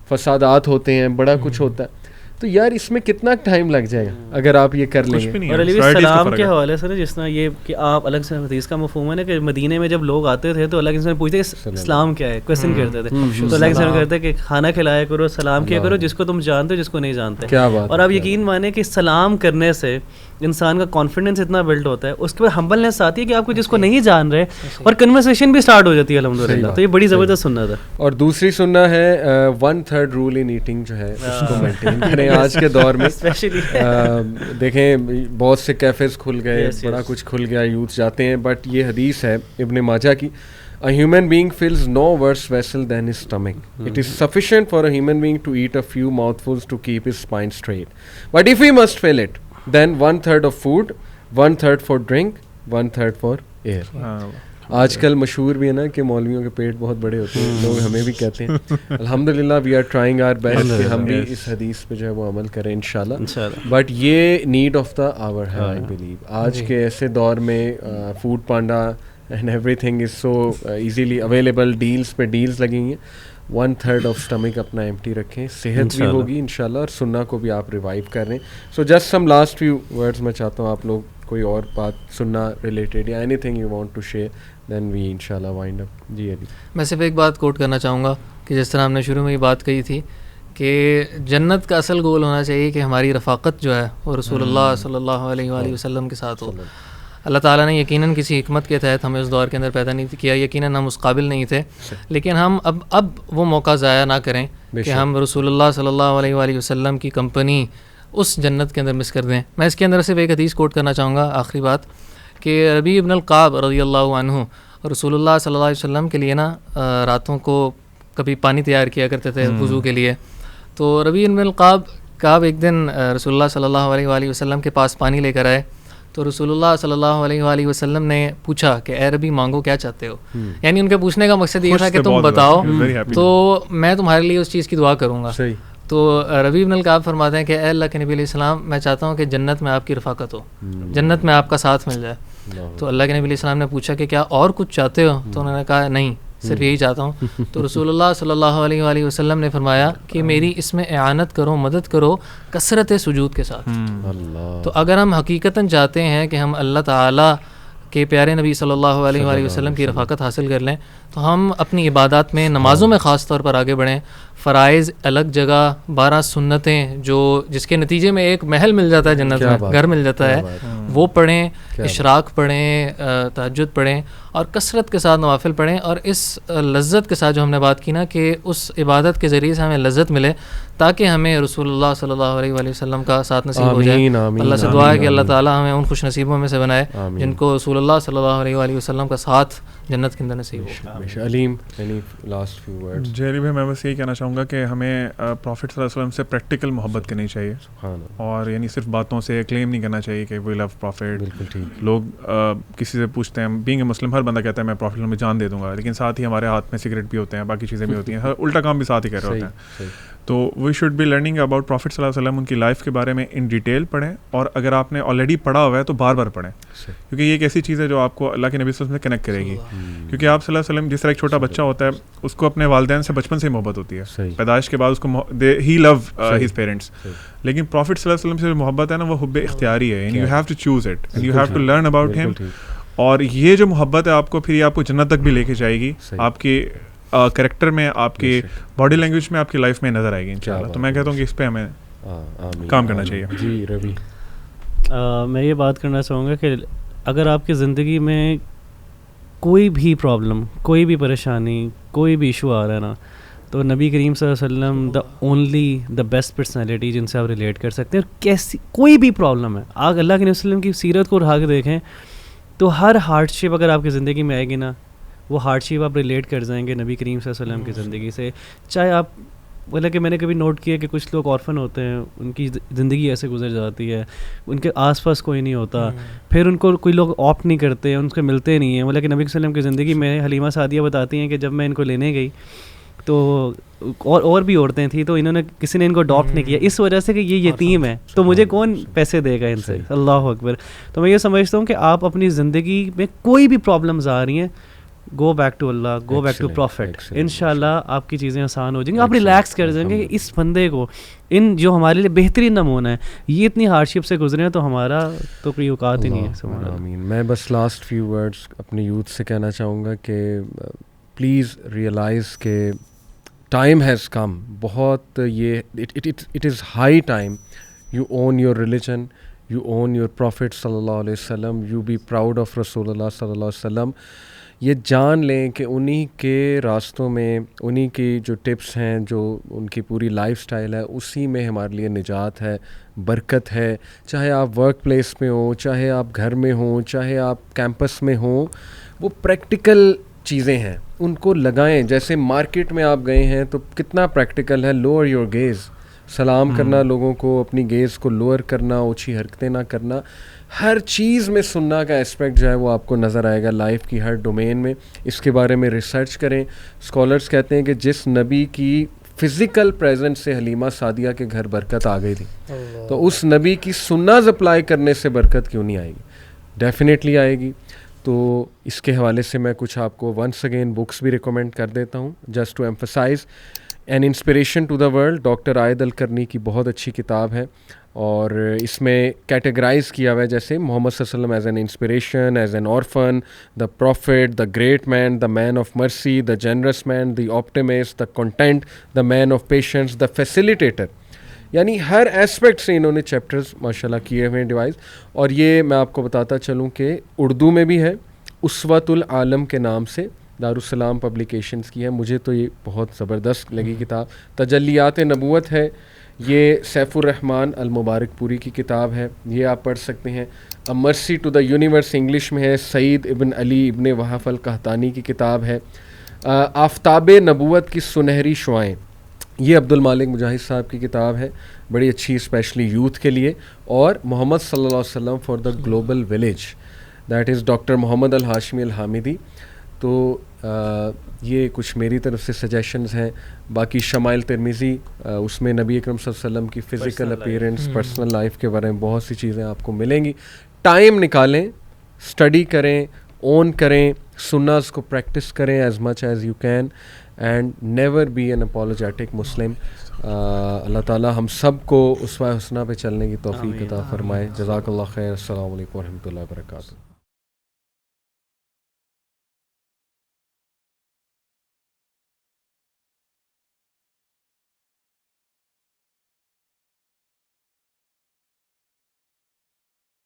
فسادات ہوتے ہیں, بڑا کچھ ہوتا ہے. تو یار اس میں کتنا ٹائم لگ جائے گا اگر آپ یہ کر لیں گے. اور علی السلام کے حوالے سے جس طرح یہ کہ آپ الگ سے حدیث کا مفہوم ہے نا کہ مدینے میں جب لوگ آتے تھے تو اللہ کے وسلم پوچھتے کہ اسلام کیا ہے, کویسچن کرتے تھے. تو اللہ کے وسلم کہتے کہ کھانا کھلایا کرو, سلام کیا کرو جس کو تم جانتے ہو جس کو نہیں جانتے. اور آپ یقین مانیں کہ سلام کرنے سے انسان کا کانفیڈنس اتنا بلڈ ہوتا ہے, اس کے بعد ہمبلنس آتی ہے کہ آپ کو جس کو نہیں جان رہے اور کنورسیشن بھی اسٹارٹ ہو جاتی ہے الحمدللہ. تو یہ بڑی زبردست سنت ہے. اور دوسری سنت ہے 1/3 رول ان ایٹنگ جو ہے اس کو مینٹین کریں آج کے دور میں. دیکھیں بہت سے کیفیز کھل گئے, بڑا کچھ کھل گیا, یوتھ جاتے ہیں, بٹ یہ حدیث ہے ابن ماجہ کی, A human being fills no worse vessel than his stomach. It is sufficient for a human being to eat a few mouthfuls to keep his spine straight. But if he must fill it, then 1/3 of food, 1/3 for drink, 1/3 for air. آج کل مشہور بھی ہے نا کہ مولویوں کے پیٹ بہت بڑے ہوتے ہیں, لوگ ہمیں بھی کہتے ہیں. الحمدللہ we are trying our best کہ ہم بھی اس حدیث پہ جو ہے وہ عمل کریں انشاءاللہ. بٹ یہ نیڈ آف دا آور ہے آئی بلیو. آج کے ایسے دور میں food panda and every thing is so easily available, deals پہ ڈیلس لگی ہیں. 1/3 آف اسٹمک اپنا ایمٹی رکھیں, صحت بھی ہوگی انشاءاللہ, اور سنہ کو بھی آپ ریوائیو کر رہے ہیں. So just some last few words میں چاہتا ہوں آپ لوگ کوئی اور بات سننا ریلیٹڈ یا anything you want to share, then we انشاءاللہ وائنڈ اپ. جی ابھی میں صرف ایک بات کوٹ کرنا چاہوں گا کہ جس طرح ہم نے شروع میں یہ بات کہی تھی کہ جنت کا اصل گول ہونا چاہیے کہ ہماری رفاقت جو ہے وہ رسول اللہ صلی اللہ علیہ وآلہ وسلم کے ساتھ ہو. اللہ تعالیٰ نے یقیناً کسی حکمت کے تحت ہمیں اس دور کے اندر پیدا نہیں کیا, یقیناً ہم اس قابل نہیں تھے, لیکن ہم اب وہ موقع ضائع نہ کریں کہ ہم رسول اللہ صلی اللہ علیہ وآلہ وسلم کی کمپنی اس جنت کے اندر مس کر دیں. میں اس کے اندر صرف ایک حدیث کوٹ کرنا چاہوں گا, آخری بات, کہ ربیع بن القعب رضی اللہ عنہ رسول اللہ صلی اللہ علیہ وسلم کے لیے نا راتوں کو کبھی پانی تیار کیا کرتے تھے وضو کے لیے. تو ربیع بن القعب ایک دن رسول اللہ صلی اللہ علیہ وآلہ وسلم کے پاس پانی لے کر آئے, تو رسول اللہ صلی اللہ علیہ وآلہ وسلم نے پوچھا کہ اے ربی مانگو کیا چاہتے ہو, یعنی ان کے پوچھنے کا مقصد یہ تھا کہ تم بتاؤ تو میں تمہارے لیے اس چیز کی دعا کروں گا. تو ربیع بن القعب فرماتے ہیں کہ اے اللہ کے نبی علیہ السلام, میں چاہتا ہوں کہ جنت میں آپ کی رفاقت ہو, جنت میں آپ کا ساتھ مل جائے. تو اللہ کے نبی علیہ السلام نے پوچھا کہ کیا اور کچھ چاہتے ہو؟ تو انہوں نے کہا نہیں, صرف یہی چاہتا ہوں. تو رسول اللہ صلی اللہ علیہ وآلہ وسلم نے فرمایا کہ میری اس میں اعانت کرو, مدد کرو کثرت سجود کے ساتھ. تو اگر ہم حقیقتاً چاہتے ہیں کہ ہم اللہ تعالیٰ کے پیارے نبی صلی اللہ علیہ وآلہ وسلم کی رفاقت حاصل کر لیں, تو ہم اپنی عبادات میں نمازوں میں خاص طور پر آگے بڑھیں. فرائض الگ جگہ, 12 سنتیں جو جس کے نتیجے میں ایک محل مل جاتا ہے جنت میں, گھر مل جاتا ہے, وہ پڑھیں, اشراق پڑھیں, تہجد پڑھیں, اور کثرت کے ساتھ نوافل پڑھیں. اور اس لذت کے ساتھ جو ہم نے بات کی نا کہ اس عبادت کے ذریعے سے ہمیں لذت ملے, تاکہ ہمیں رسول اللہ صلی اللہ علیہ وآلہ وسلم کا ساتھ نصیب ہو جائے. اللہ سے دعا ہے کہ اللہ تعالیٰ ہمیں ان خوش نصیبوں میں سے بنائے جن کو رسول اللہ صلی اللہ علیہ وآلہ وسلم کا ساتھ جنت کے اندر نصیب ہو. علیم اینی لاسٹ فیو ورڈز؟ جی بھائی, میں بس یہی کہنا چاہوں گا کہ ہمیں پروفٹ صلی اللہ علیہ وسلم سے پریکٹیکل محبت کرنی چاہیے, اور یعنی صرف باتوں سے کلیم نہیں کرنا چاہیے کہ وی لو پروفٹ. بالکل ٹھیک. لوگ کسی سے پوچھتے ہیں, بینگ اے مسلم ہر بندہ کہتا ہے میں پروفٹ میں جان دے دوں گا, لیکن ساتھ ہی ہمارے ہاتھ میں سگریٹ بھی ہوتے ہیں, باقی چیزیں بھی ہوتی ہیں, الٹا کام بھی ساتھ ہی کر رہے ہوتے ہیں. تو we should be learning about prophet صلی اللہ علیہ وسلم, ان کی لائف کے بارے میں ان ڈیٹیل پڑھیں, اور اگر آپ نے آلریڈی پڑھا ہوا ہے تو بار بار پڑھیں, کیونکہ یہ ایک ایسی چیز ہے جو آپ کو اللہ کے نبی صلی اللہ علیہ وسلم سے کنیکٹ کرے گی. کیونکہ آپ صلی اللہ علیہ وسلم جس طرح ایک چھوٹا بچہ ہوتا ہے, اس کو اپنے والدین سے بچپن سے محبت ہوتی ہے, پیدائش کے بعد اس کو ہی لو ہز پیرنٹس. لیکن پروفٹ صلی اللہ علیہ وسلم سے جو محبت ہے نا, وہ حب اختیاری ہے, یعنی you have to choose it and you have to learn about him. اور یہ جو محبت ہے آپ کو پھر یہ آپ کو جنت تک بھی لے کے جائے گی, آپ کی کریکٹر میں, آپ کی باڈی لینگویج میں, آپ کی لائف میں نظر آئے گی انشاءاللہ. تو میں کہتا ہوں کہ اس پہ ہمیں کام کرنا چاہیے. جی ربی, میں یہ بات کرنا چاہوں گا کہ اگر آپ کی زندگی میں کوئی بھی پرابلم, کوئی بھی پریشانی, کوئی بھی ایشو آ رہا ہے نا, تو نبی کریم صلی اللہ علیہ وسلم دا بیسٹ پرسنالٹی جن سے آپ ریلیٹ کر سکتے ہیں. اور کیسی کوئی بھی پرابلم ہے, آج اللہ کے نبی صلی اللہ علیہ وسلم کی سیرت کو اٹھا کے دیکھیں تو ہر ہارڈ شپ اگر آپ کی زندگی میں آئے گی نا, وہ ہارڈ شپ آپ ریلیٹ کر جائیں گے نبی کریم صلی اللہ علیہ وسلم کی زندگی سے. چاہے آپ بولے کہ میں نے کبھی نوٹ کیا کہ کچھ لوگ آرفن ہوتے ہیں, ان کی زندگی ایسے گزر جاتی ہے, ان کے آس پاس کوئی نہیں ہوتا, پھر ان کو کوئی لوگ آپٹ نہیں کرتے, ان سے ملتے نہیں ہیں. بولے کہ نبی صلی اللہ علیہ وسلم کی زندگی میں حلیمہ سعدیہ بتاتی ہیں کہ جب میں ان کو لینے گئی تو اور بھی عورتیں تھیں, تو انہوں نے کسی نے ان کو اڈاپٹ نہیں کیا اس وجہ سے کہ یہ یتیم ہے, تو مجھے کون پیسے دے گا ان سے. اللہ اکبر. تو میں یہ سمجھتا ہوں کہ آپ اپنی زندگی میں کوئی بھی پرابلمز آ رہی ہیں, go back to Allah, go back to prophet. انشاءاللہ آپ کی چیزیں آسان ہو جائیں گی, آپ ریلیکس کر جائیں گے کہ اس بندے کو, ان جو ہمارے لیے بہترین نمونہ ہے, یہ اتنی ہارڈ شپ سے گزرے ہیں, تو ہمارا تو کوئی اوقات ہی نہیں ہے. آمین. میں بس لاسٹ فیو ورڈز اپنے یوتھ سے کہنا چاہوں گا کہ پلیز ریئلائز کہ ٹائم ہیز کم. بہت یہ it is high time. You own your religion, you own your prophet صلی اللہ علیہ وسلم, یو بی پراؤڈ آف رسول اللہ صلی اللہ علیہ وسلم. یہ جان لیں کہ انہی کے راستوں میں, انہی کی جو ٹپس ہیں, جو ان کی پوری لائف سٹائل ہے, اسی میں ہمارے لیے نجات ہے, برکت ہے. چاہے آپ ورک پلیس میں ہوں, چاہے آپ گھر میں ہوں, چاہے آپ کیمپس میں ہوں, وہ پریکٹیکل چیزیں ہیں, ان کو لگائیں. جیسے مارکیٹ میں آپ گئے ہیں تو کتنا پریکٹیکل ہے, لوور یور گیز, سلام کرنا لوگوں کو, اپنی گیز کو لوور کرنا, اونچی حرکتیں نہ کرنا. ہر چیز میں سننا کا اسپیکٹ جو ہے وہ آپ کو نظر آئے گا لائف کی ہر ڈومین میں. اس کے بارے میں ریسرچ کریں. اسکالرس کہتے ہیں کہ جس نبی کی فزیکل پریزنس سے حلیمہ سعدیہ کے گھر برکت آ گئی تھی, تو اس نبی کی سناز اپلائی کرنے سے برکت کیوں نہیں آئے گی؟ ڈیفینیٹلی آئے گی. تو اس کے حوالے سے میں کچھ آپ کو ونس اگین بکس بھی ریکمینڈ کر دیتا ہوں just to emphasize. An inspiration to the world doctor Aaidh Al-Qarni کی بہت اچھی کتاب ہے, اور اس میں کیٹیگرائز کیا ہوا ہے جیسے محمد صلی اللہ علیہ وسلم as an inspiration, as an orphan, the prophet, the great man, the man of mercy, the generous man, the optimist, the content, the man of patience, the facilitator. یعنی ہر ایسپیکٹ سے انہوں نے چیپٹرز ماشاءاللہ کیے ہوئے ہیں ڈیوائز. اور یہ میں آپ کو بتاتا چلوں کہ اردو میں بھی ہے, اسوۃ العالم کے نام سے دارالسلام پبلیکیشنز کی ہے. مجھے تو یہ بہت زبردست لگی کتاب. تجلیات نبوت ہے, یہ سیف الرحمن المبارک پوری کی کتاب ہے, یہ آپ پڑھ سکتے ہیں. مرسی ٹو دا یونیورس انگلش میں ہے, سعید ابن علی ابن وہف القحطانی کی کتاب ہے. آفتاب نبوت کی سنہری شعائیں, یہ عبد المالک مجاہد صاحب کی کتاب ہے, بڑی اچھی اسپیشلی یوتھ کے لیے. اور محمد صلی اللہ علیہ وسلم for the global village, that is doctor Muhammad الہاشمی الحامدی. تو یہ کچھ میری طرف سے سجیشنز ہیں. باقی شمائل ترمذی, اس میں نبی اکرم صلی اللہ علیہ وسلم کی فزیکل اپیرنس, پرسنل لائف کے بارے میں بہت سی چیزیں آپ کو ملیں گی. ٹائم نکالیں, اسٹڈی کریں, اون کریں, سناز کو پریکٹس کریں as much as you can, and never be an apologetic Muslim. اللہ تعالیٰ ہم سب کو اسوہ حسنہ پہ چلنے کی توفیق عطا فرمائے. جزاک اللہ خیر. السلام علیکم ورحمۃ اللہ وبرکاتہ.